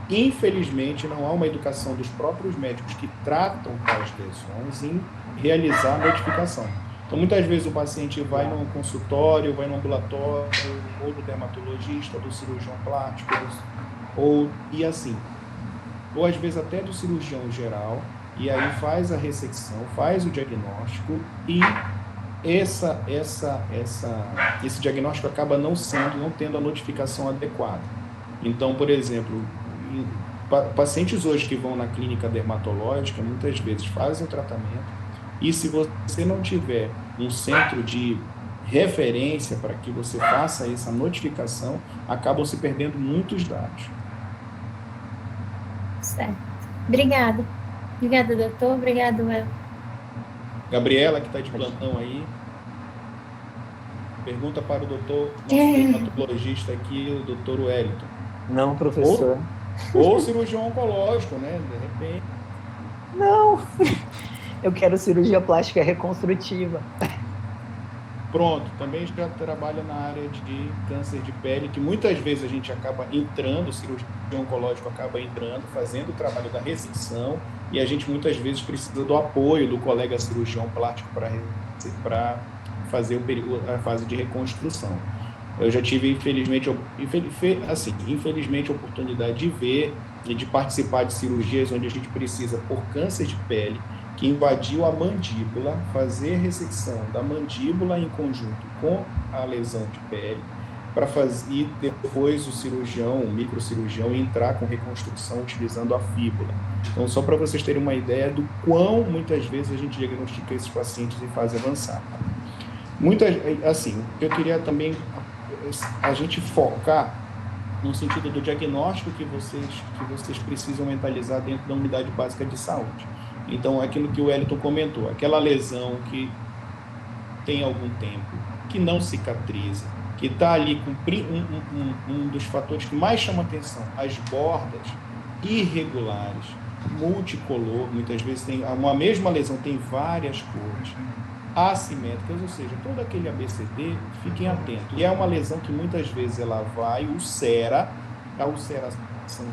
[SPEAKER 2] infelizmente, não há uma educação dos próprios médicos que tratam tais lesões em realizar a notificação. Então, muitas vezes o paciente vai num consultório, vai no ambulatório, ou do dermatologista, ou do cirurgião plástico, e assim, ou às vezes até do cirurgião geral, e aí faz a ressecção, faz o diagnóstico, e esse diagnóstico acaba não tendo a notificação adequada. Então, por exemplo, pacientes hoje que vão na clínica dermatológica, muitas vezes fazem o tratamento, e se você não tiver um centro de referência para que você faça essa notificação, acabam se perdendo muitos dados.
[SPEAKER 3] Certo. Obrigada. Obrigada, doutor. Obrigado, El.
[SPEAKER 2] Gabriela, que está de plantão aí. Pergunta para o doutor, nosso dermatologista aqui, o doutor Wellington.
[SPEAKER 1] Não, professor.
[SPEAKER 2] Ou cirurgião oncológico, né? De repente.
[SPEAKER 1] Não. Eu quero cirurgia plástica reconstrutiva.
[SPEAKER 2] Pronto, também já trabalha na área de câncer de pele, que muitas vezes a gente acaba entrando, o cirurgião oncológico acaba entrando, fazendo o trabalho da resecção, e a gente muitas vezes precisa do apoio do colega cirurgião plástico para fazer a fase de reconstrução. Eu já tive, infelizmente, a oportunidade de ver e de participar de cirurgias onde a gente precisa, por câncer de pele, que invadiu a mandíbula, fazer ressecção da mandíbula em conjunto com a lesão de pele, para fazer, e depois o microcirurgião, entrar com reconstrução utilizando a fíbula. Então, só para vocês terem uma ideia do quão muitas vezes a gente diagnostica esses pacientes em fase avançada. Eu queria também a gente focar no sentido do diagnóstico que vocês precisam mentalizar dentro da unidade básica de saúde. Então, aquilo que o Wellington comentou, aquela lesão que tem algum tempo, que não cicatriza, que está ali com um dos fatores que mais chama atenção, as bordas irregulares, multicolor, muitas vezes tem uma mesma lesão, tem várias cores, assimétricas, ou seja, todo aquele ABCD, fiquem atentos. E é uma lesão que muitas vezes ela vai ulcera, a ulceração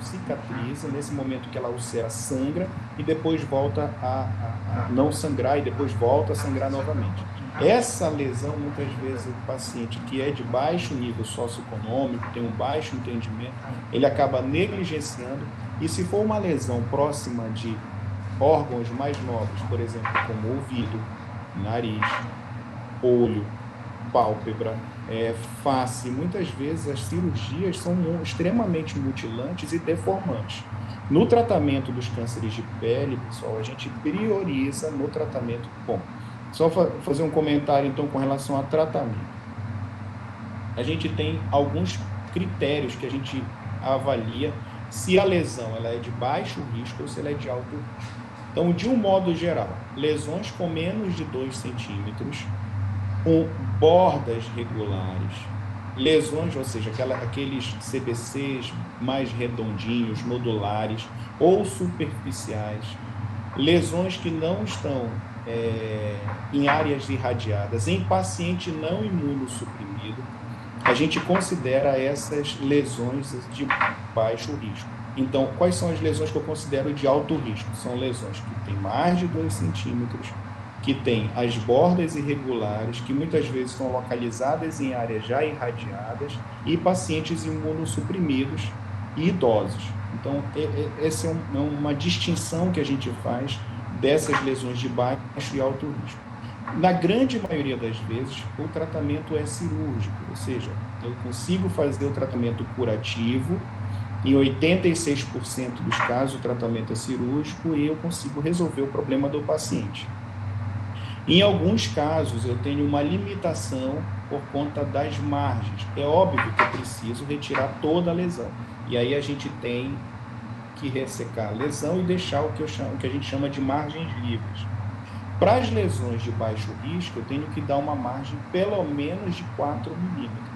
[SPEAKER 2] cicatriza, nesse momento que ela ulcera, sangra, e depois volta a não sangrar, e depois volta a sangrar novamente. Essa lesão, muitas vezes, o paciente que é de baixo nível socioeconômico, tem um baixo entendimento, ele acaba negligenciando, e se for uma lesão próxima de órgãos mais nobres, por exemplo, como ouvido, nariz, olho, pálpebra, face. Muitas vezes as cirurgias são extremamente mutilantes e deformantes. No tratamento dos cânceres de pele, pessoal, a gente prioriza no tratamento. Bom, só fazer um comentário então com relação ao tratamento. A gente tem alguns critérios que a gente avalia se a lesão ela é de baixo risco ou se ela é de alto risco. Então, de um modo geral, lesões com menos de 2 centímetros, com bordas regulares, lesões, ou seja, aqueles CBCs mais redondinhos, nodulares ou superficiais, lesões que não estão em áreas irradiadas, em paciente não imunossuprimido, a gente considera essas lesões de baixo risco. Então, quais são as lesões que eu considero de alto risco? São lesões que têm mais de 2 centímetros, que têm as bordas irregulares, que muitas vezes são localizadas em áreas já irradiadas, e pacientes imunossuprimidos e idosos. Então, essa é uma distinção que a gente faz dessas lesões de baixo e alto risco. Na grande maioria das vezes, o tratamento é cirúrgico, ou seja, eu consigo fazer o tratamento curativo, em 86% dos casos o tratamento é cirúrgico e eu consigo resolver o problema do paciente. Em alguns casos, eu tenho uma limitação por conta das margens. É óbvio que eu preciso retirar toda a lesão. E aí a gente tem que ressecar a lesão e deixar o que a gente chama de margens livres. Para as lesões de baixo risco, eu tenho que dar uma margem pelo menos de 4 milímetros.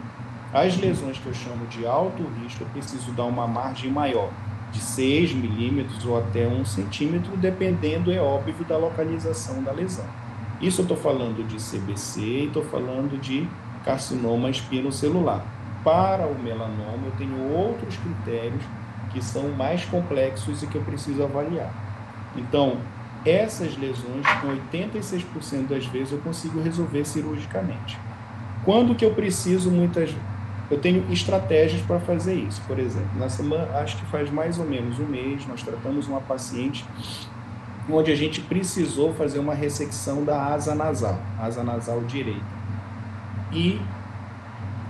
[SPEAKER 2] As lesões que eu chamo de alto risco, eu preciso dar uma margem maior, de 6 milímetros ou até 1 centímetro, dependendo, é óbvio, da localização da lesão. Isso eu estou falando de CBC e estou falando de carcinoma espinocelular. Para o melanoma, eu tenho outros critérios que são mais complexos e que eu preciso avaliar. Então, essas lesões, com 86% das vezes, eu consigo resolver cirurgicamente. Quando que eu preciso, eu tenho estratégias para fazer isso. Por exemplo, na semana, acho que faz mais ou menos um mês, nós tratamos uma paciente onde a gente precisou fazer uma ressecção da asa nasal direita. E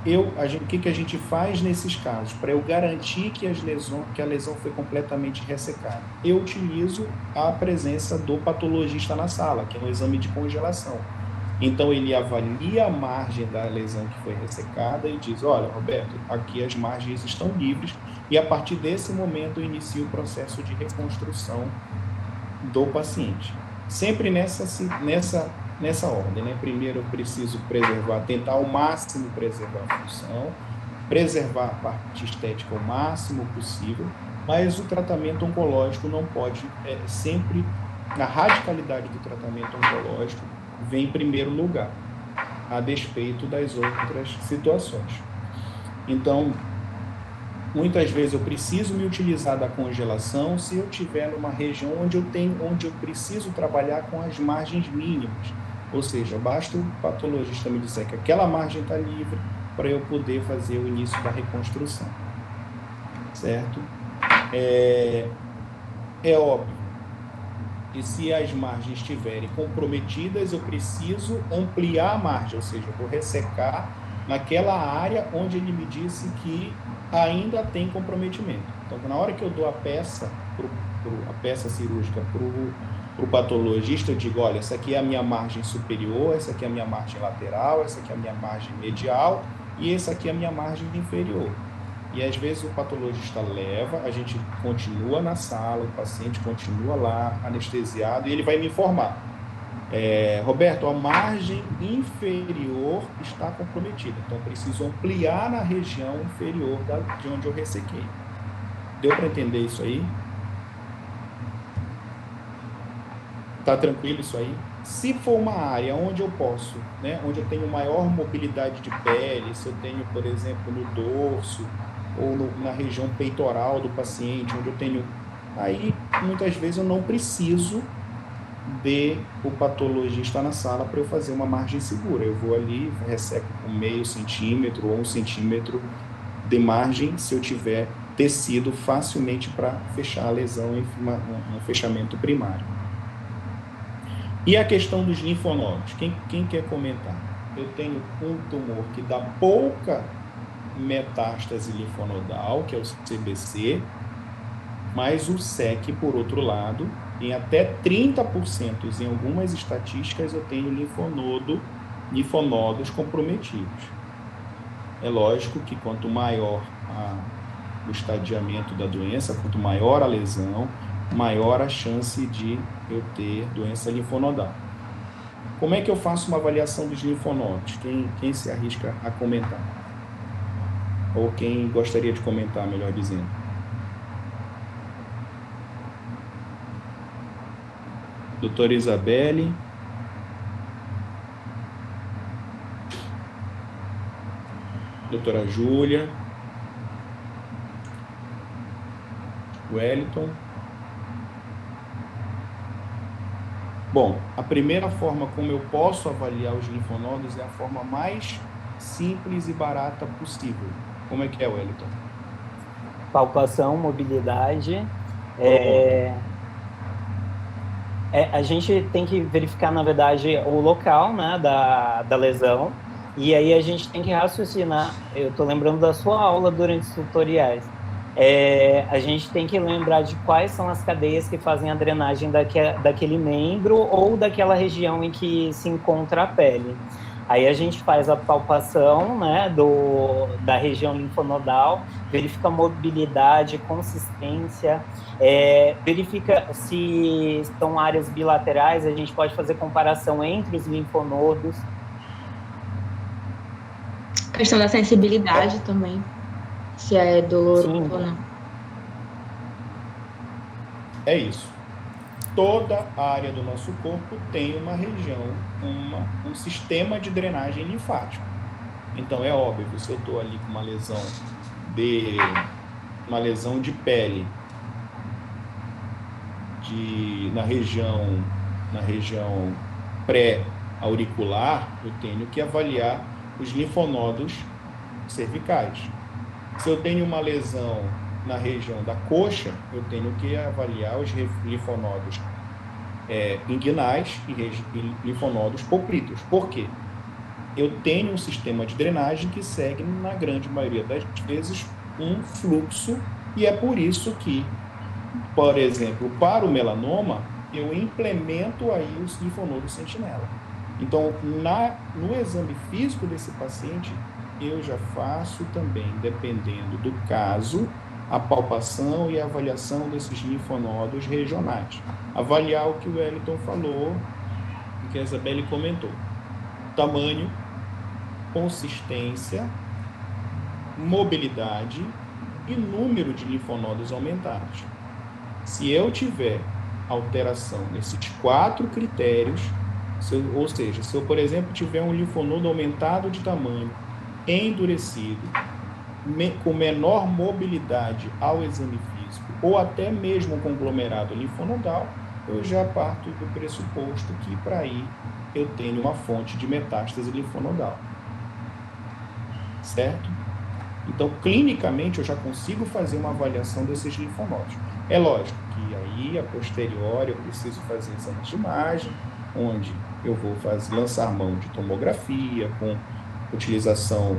[SPEAKER 2] o que a gente faz nesses casos? Para eu garantir que a lesão foi completamente ressecada, eu utilizo a presença do patologista na sala, que é um exame de congelação. Então, ele avalia a margem da lesão que foi ressecada e diz, olha, Roberto, aqui as margens estão livres, e a partir desse momento eu inicio o processo de reconstrução do paciente. Sempre nessa ordem, né? Primeiro eu preciso tentar ao máximo preservar a função, preservar a parte estética o máximo possível, mas o tratamento oncológico não pode, sempre, a radicalidade do tratamento oncológico vem em primeiro lugar, a despeito das outras situações. Então, muitas vezes eu preciso me utilizar da congelação se eu estiver numa região onde eu preciso trabalhar com as margens mínimas. Ou seja, basta o patologista me dizer que aquela margem está livre para eu poder fazer o início da reconstrução. Certo? É óbvio que se as margens estiverem comprometidas, eu preciso ampliar a margem, ou seja, eu vou ressecar naquela área onde ele me disse que ainda tem comprometimento. Então, na hora que eu dou a peça cirúrgica para o patologista, eu digo, olha, essa aqui é a minha margem superior, essa aqui é a minha margem lateral, essa aqui é a minha margem medial e essa aqui é a minha margem inferior. E às vezes o patologista leva, a gente continua na sala, o paciente continua lá, anestesiado, e ele vai me informar. Roberto, a margem inferior está comprometida, então eu preciso ampliar na região inferior de onde eu ressequei. Deu para entender isso aí? Tá tranquilo isso aí? Se for uma área onde eu posso, né, onde eu tenho maior mobilidade de pele, se eu tenho, por exemplo, no dorso ou na região peitoral do paciente, onde eu tenho... Aí, muitas vezes, eu não preciso o patologista na sala para eu fazer uma margem segura. Eu vou ali, resseco com meio centímetro ou 1 centímetro de margem, se eu tiver tecido facilmente para fechar a lesão em um fechamento primário. E a questão dos linfonodos? Quem quer comentar? eu tenho um tumor que dá pouca metástase linfonodal, que é o CBC, mas o SEC, por outro lado, em até 30%, em algumas estatísticas, eu tenho linfonodos comprometidos. É lógico que quanto maior o estadiamento da doença, quanto maior a lesão, maior a chance de eu ter doença linfonodal. Como é que eu faço uma avaliação dos linfonodos? Quem se arrisca a comentar? Ou quem gostaria de comentar, melhor dizendo? Doutora Isabelle. Doutora Júlia. Wellington. Bom, a primeira forma como eu posso avaliar os linfonodos é a forma mais simples e barata possível. Como é que é, Wellington?
[SPEAKER 1] Palpação, mobilidade. A gente tem que verificar, na verdade, o local, né, da lesão. E aí a gente tem que raciocinar. Eu estou lembrando da sua aula durante os tutoriais. A gente tem que lembrar de quais são as cadeias que fazem a drenagem daquele membro ou daquela região em que se encontra a pele. Aí a gente faz a palpação, né, da região linfonodal, verifica a mobilidade, consistência, verifica se são áreas bilaterais, a gente pode fazer comparação entre os linfonodos.
[SPEAKER 4] A questão da sensibilidade também, se é doloroso ou não.
[SPEAKER 2] É isso. Toda a área do nosso corpo tem uma região, um sistema de drenagem linfática. Então, é óbvio, se eu estou ali com uma lesão de pele na região pré-auricular, eu tenho que avaliar os linfonodos cervicais. Se eu tenho uma lesão na região da coxa, eu tenho que avaliar os linfonodos inguinais e linfonodos pulcrídeos. Por quê? Eu tenho um sistema de drenagem que segue, na grande maioria das vezes, um fluxo, e é por isso que, por exemplo, para o melanoma, eu implemento aí os linfonodos sentinela. Então, no exame físico desse paciente, eu já faço também, dependendo do caso, a palpação e a avaliação desses linfonodos regionais. Avaliar o que o Wellington falou e que a Isabelle comentou. Tamanho, consistência, mobilidade e número de linfonodos aumentados. Se eu tiver alteração nesses 4 critérios, ou seja, se eu, por exemplo, tiver um linfonodo aumentado de tamanho, endurecido, com menor mobilidade ao exame físico, ou até mesmo um conglomerado linfonodal, eu já parto do pressuposto que para aí eu tenho uma fonte de metástase linfonodal. Certo? Então, clinicamente, eu já consigo fazer uma avaliação desses linfonodos. É lógico que aí, a posteriori, eu preciso fazer exames de imagem, onde eu vou lançar mão de tomografia, com utilização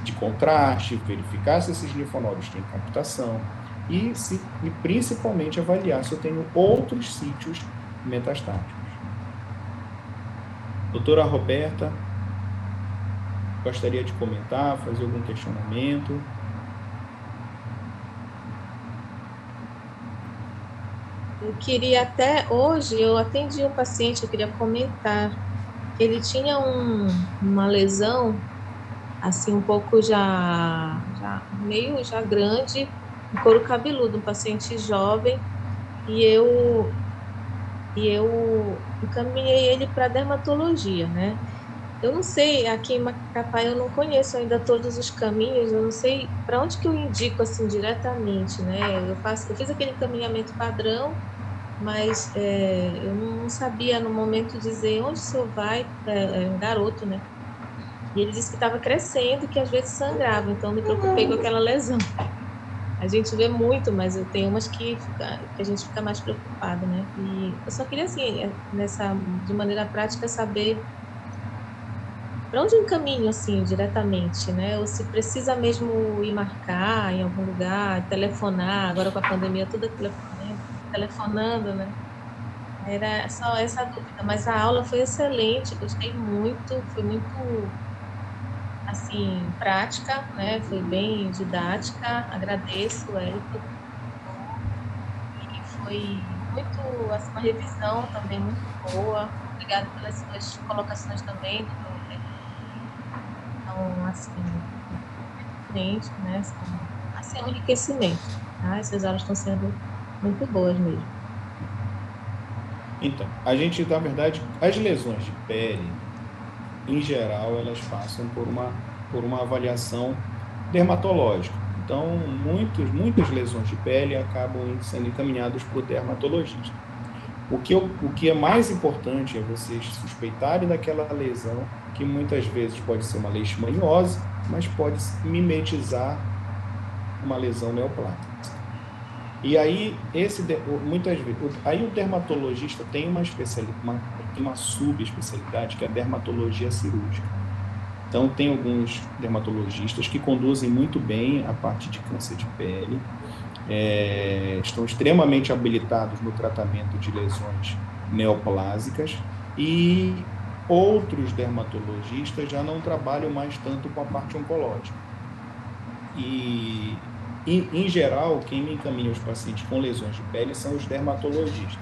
[SPEAKER 2] de contraste, verificar se esses linfonodos têm captação e principalmente avaliar se eu tenho outros sítios metastáticos. Doutora Roberta, gostaria de comentar, fazer algum questionamento?
[SPEAKER 5] Eu queria hoje, eu atendi um paciente, eu queria comentar, ele tinha uma lesão, assim, um pouco meio já grande, um couro cabeludo, um paciente jovem, e eu encaminhei ele para dermatologia, né? Eu não sei, aqui em Macapá eu não conheço ainda todos os caminhos, eu não sei para onde que eu indico, assim, diretamente, né? Eu fiz aquele encaminhamento padrão, mas eu não sabia no momento dizer onde o senhor vai, um garoto, né? E ele disse que estava crescendo e que às vezes sangrava, então me preocupei com aquela lesão. A gente vê muito, mas eu tenho umas que a gente fica mais preocupado, né? E eu só queria, assim, de maneira prática, saber para onde eu encaminho, assim, diretamente, né? Ou se precisa mesmo ir marcar em algum lugar, telefonar, agora com a pandemia toda telefonando, né? Era só essa dúvida, mas a aula foi excelente, gostei muito, foi muito, assim, prática, né? Foi bem didática, agradeço, Érico, e foi muito, assim, uma revisão também muito boa. Obrigada pelas suas colocações também, então, assim, muito né? Assim, é um enriquecimento, tá? Essas aulas estão sendo muito boas mesmo.
[SPEAKER 2] Então, a gente, na verdade, as lesões de pele, em geral, elas passam por uma avaliação dermatológica. Então, muitas lesões de pele acabam sendo encaminhadas por dermatologista. O que é mais importante é vocês suspeitarem daquela lesão, que muitas vezes pode ser uma leishmaniose, mas pode mimetizar uma lesão neoplásica. E aí, muitas vezes, aí o dermatologista tem uma subespecialidade, que é a dermatologia cirúrgica. Então, tem alguns dermatologistas que conduzem muito bem a parte de câncer de pele, estão extremamente habilitados no tratamento de lesões neoplásicas, e outros dermatologistas já não trabalham mais tanto com a parte oncológica. E, em geral, quem me encaminha os pacientes com lesões de pele são os dermatologistas.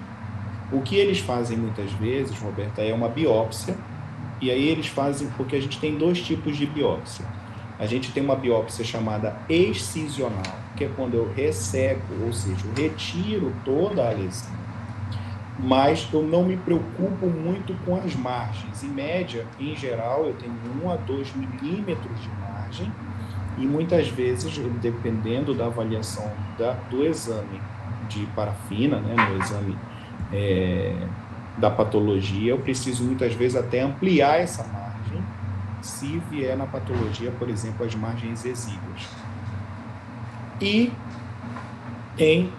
[SPEAKER 2] O que eles fazem muitas vezes, Roberta, é uma biópsia, e aí eles fazem, porque a gente tem 2 tipos de biópsia. A gente tem uma biópsia chamada excisional, que é quando eu resseco, ou seja, eu retiro toda a lesão, mas eu não me preocupo muito com as margens. Em média, em geral, eu tenho 1 a 2 milímetros de margem, e muitas vezes, dependendo da avaliação do exame de parafina, né, no exame da patologia, eu preciso muitas vezes até ampliar essa margem, se vier na patologia, por exemplo, as margens exíguas. E em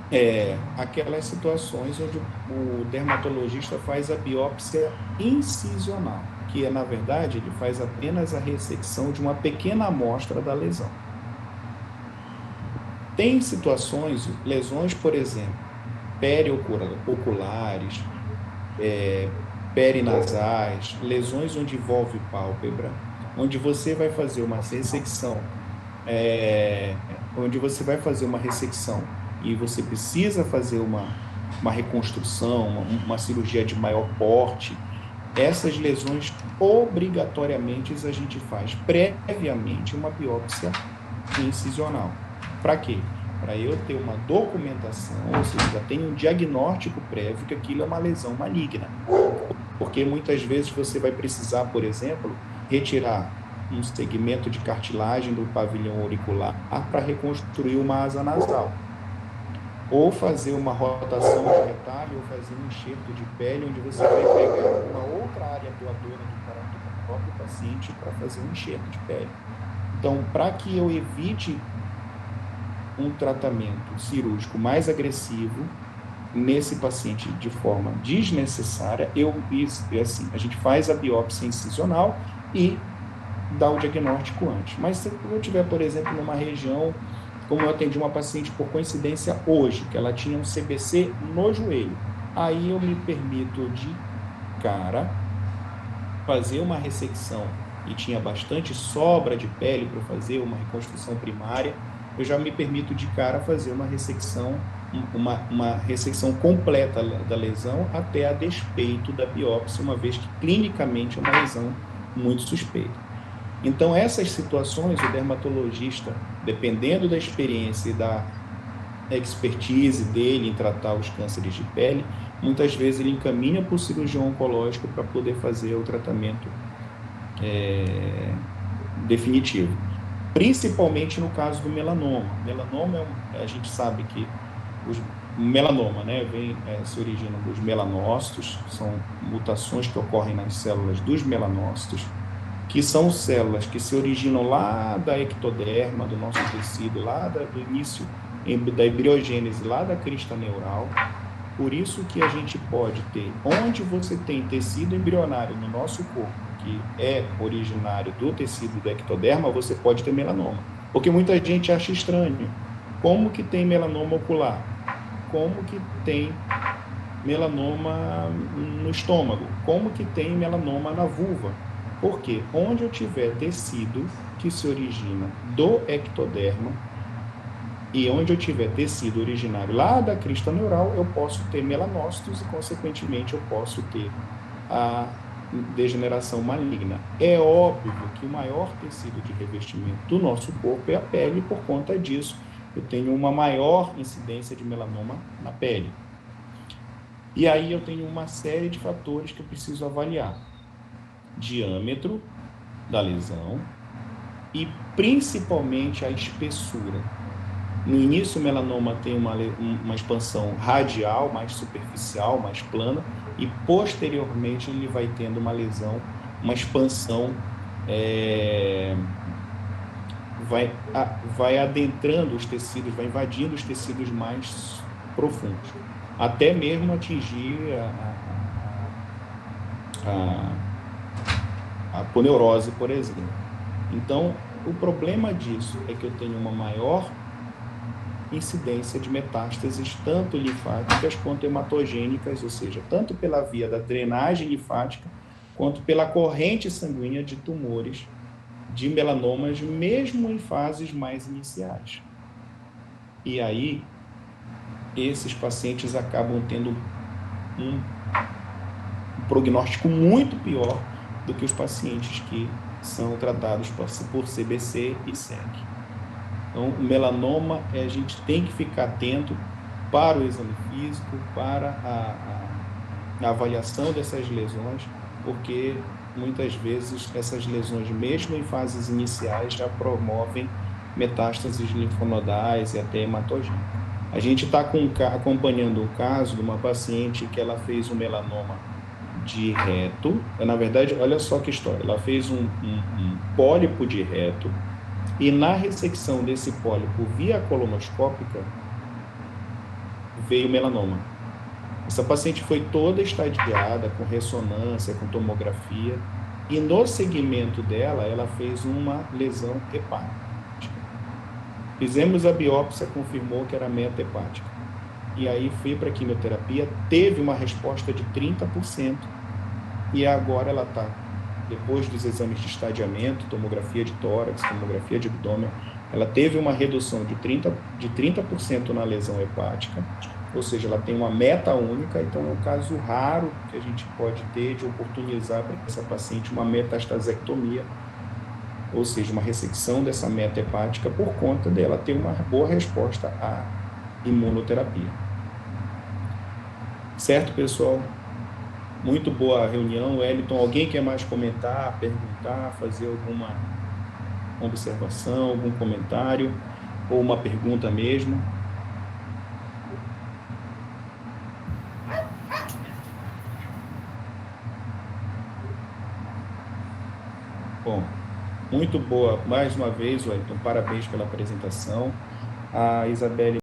[SPEAKER 2] aquelas situações onde o dermatologista faz a biópsia incisional, que na verdade, ele faz apenas a ressecção de uma pequena amostra da lesão. Tem situações, lesões, por exemplo, perioculares, perinasais, lesões onde envolve pálpebra, onde você vai fazer uma ressecção, e você precisa fazer uma reconstrução, uma cirurgia de maior porte. Essas lesões, obrigatoriamente, a gente faz previamente uma biópsia incisional. Para quê? Para eu ter uma documentação, ou seja, já tem um diagnóstico prévio que aquilo é uma lesão maligna. Porque muitas vezes você vai precisar, por exemplo, retirar um segmento de cartilagem do pavilhão auricular para reconstruir uma asa nasal. Ou fazer uma rotação de retalho, ou fazer um enxerto de pele, onde você vai pegar uma outra área doadora do próprio paciente para fazer um enxerto de pele. Então, para que eu evite um tratamento cirúrgico mais agressivo nesse paciente de forma desnecessária, a gente faz a biópsia incisional e dá o diagnóstico antes. Mas se eu tiver, por exemplo, numa região, como eu atendi uma paciente por coincidência hoje, que ela tinha um CBC no joelho, aí eu me permito de cara fazer uma ressecção e tinha bastante sobra de pele para fazer uma reconstrução primária, eu já me permito de cara fazer uma ressecção completa da lesão, até a despeito da biópsia, uma vez que clinicamente é uma lesão muito suspeita. Então, essas situações, o dermatologista, dependendo da experiência e da expertise dele em tratar os cânceres de pele, muitas vezes ele encaminha para o cirurgião oncológico para poder fazer o tratamento definitivo. Principalmente no caso do melanoma. Melanoma, a gente sabe que o melanoma, né, se origina dos melanócitos, são mutações que ocorrem nas células dos melanócitos, que são células que se originam lá da ectoderma, do nosso tecido, lá do início da embriogênese, lá da crista neural. Por isso que a gente pode ter, onde você tem tecido embrionário no nosso corpo, que é originário do tecido do ectoderma, você pode ter melanoma. Porque muita gente acha estranho. Como que tem melanoma ocular? Como que tem melanoma no estômago? Como que tem melanoma na vulva? Porque onde eu tiver tecido que se origina do ectoderma e onde eu tiver tecido originário lá da crista neural, eu posso ter melanócitos e, consequentemente, eu posso ter a degeneração maligna. É óbvio que o maior tecido de revestimento do nosso corpo é a pele, e por conta disso eu tenho uma maior incidência de melanoma na pele. E aí eu tenho uma série de fatores que eu preciso avaliar. Diâmetro da lesão e principalmente a espessura. No início, o melanoma tem uma expansão radial, mais superficial, mais plana, e posteriormente ele vai tendo uma lesão, uma expansão, vai adentrando os tecidos, vai invadindo os tecidos mais profundos, até mesmo atingir a aponeurose, por exemplo. Então, o problema disso é que eu tenho uma maior incidência de metástases, tanto linfáticas quanto hematogênicas, ou seja, tanto pela via da drenagem linfática, quanto pela corrente sanguínea de tumores de melanomas, mesmo em fases mais iniciais. E aí, esses pacientes acabam tendo um prognóstico muito pior do que os pacientes que são tratados por CBC e SEC. Então, o melanoma, a gente tem que ficar atento para o exame físico, para a avaliação dessas lesões, porque muitas vezes essas lesões, mesmo em fases iniciais, já promovem metástases linfonodais e até hematogênicas. A gente está acompanhando o caso de uma paciente que ela fez um melanoma de reto. Na verdade, olha só que história, ela fez um pólipo de reto, e na ressecção desse pólipo via colonoscópica veio melanoma. Essa paciente foi toda estadiada, com ressonância, com tomografia, e no segmento dela, ela fez uma lesão hepática. Fizemos a biópsia, confirmou que era meta-hepática. E aí fui para a quimioterapia, teve uma resposta de 30%, e agora ela está, depois dos exames de estadiamento, tomografia de tórax, tomografia de abdômen, ela teve uma redução de 30% na lesão hepática, ou seja, ela tem uma meta única, então é um caso raro que a gente pode ter de oportunizar para essa paciente uma metastasectomia, ou seja, uma ressecção dessa meta hepática por conta dela ter uma boa resposta à imunoterapia. Certo, pessoal? Muito boa reunião. Wellington, alguém quer mais comentar, perguntar, fazer alguma observação, algum comentário, ou uma pergunta mesmo? Bom, muito boa. Mais uma vez, Wellington, parabéns pela apresentação. A Isabelle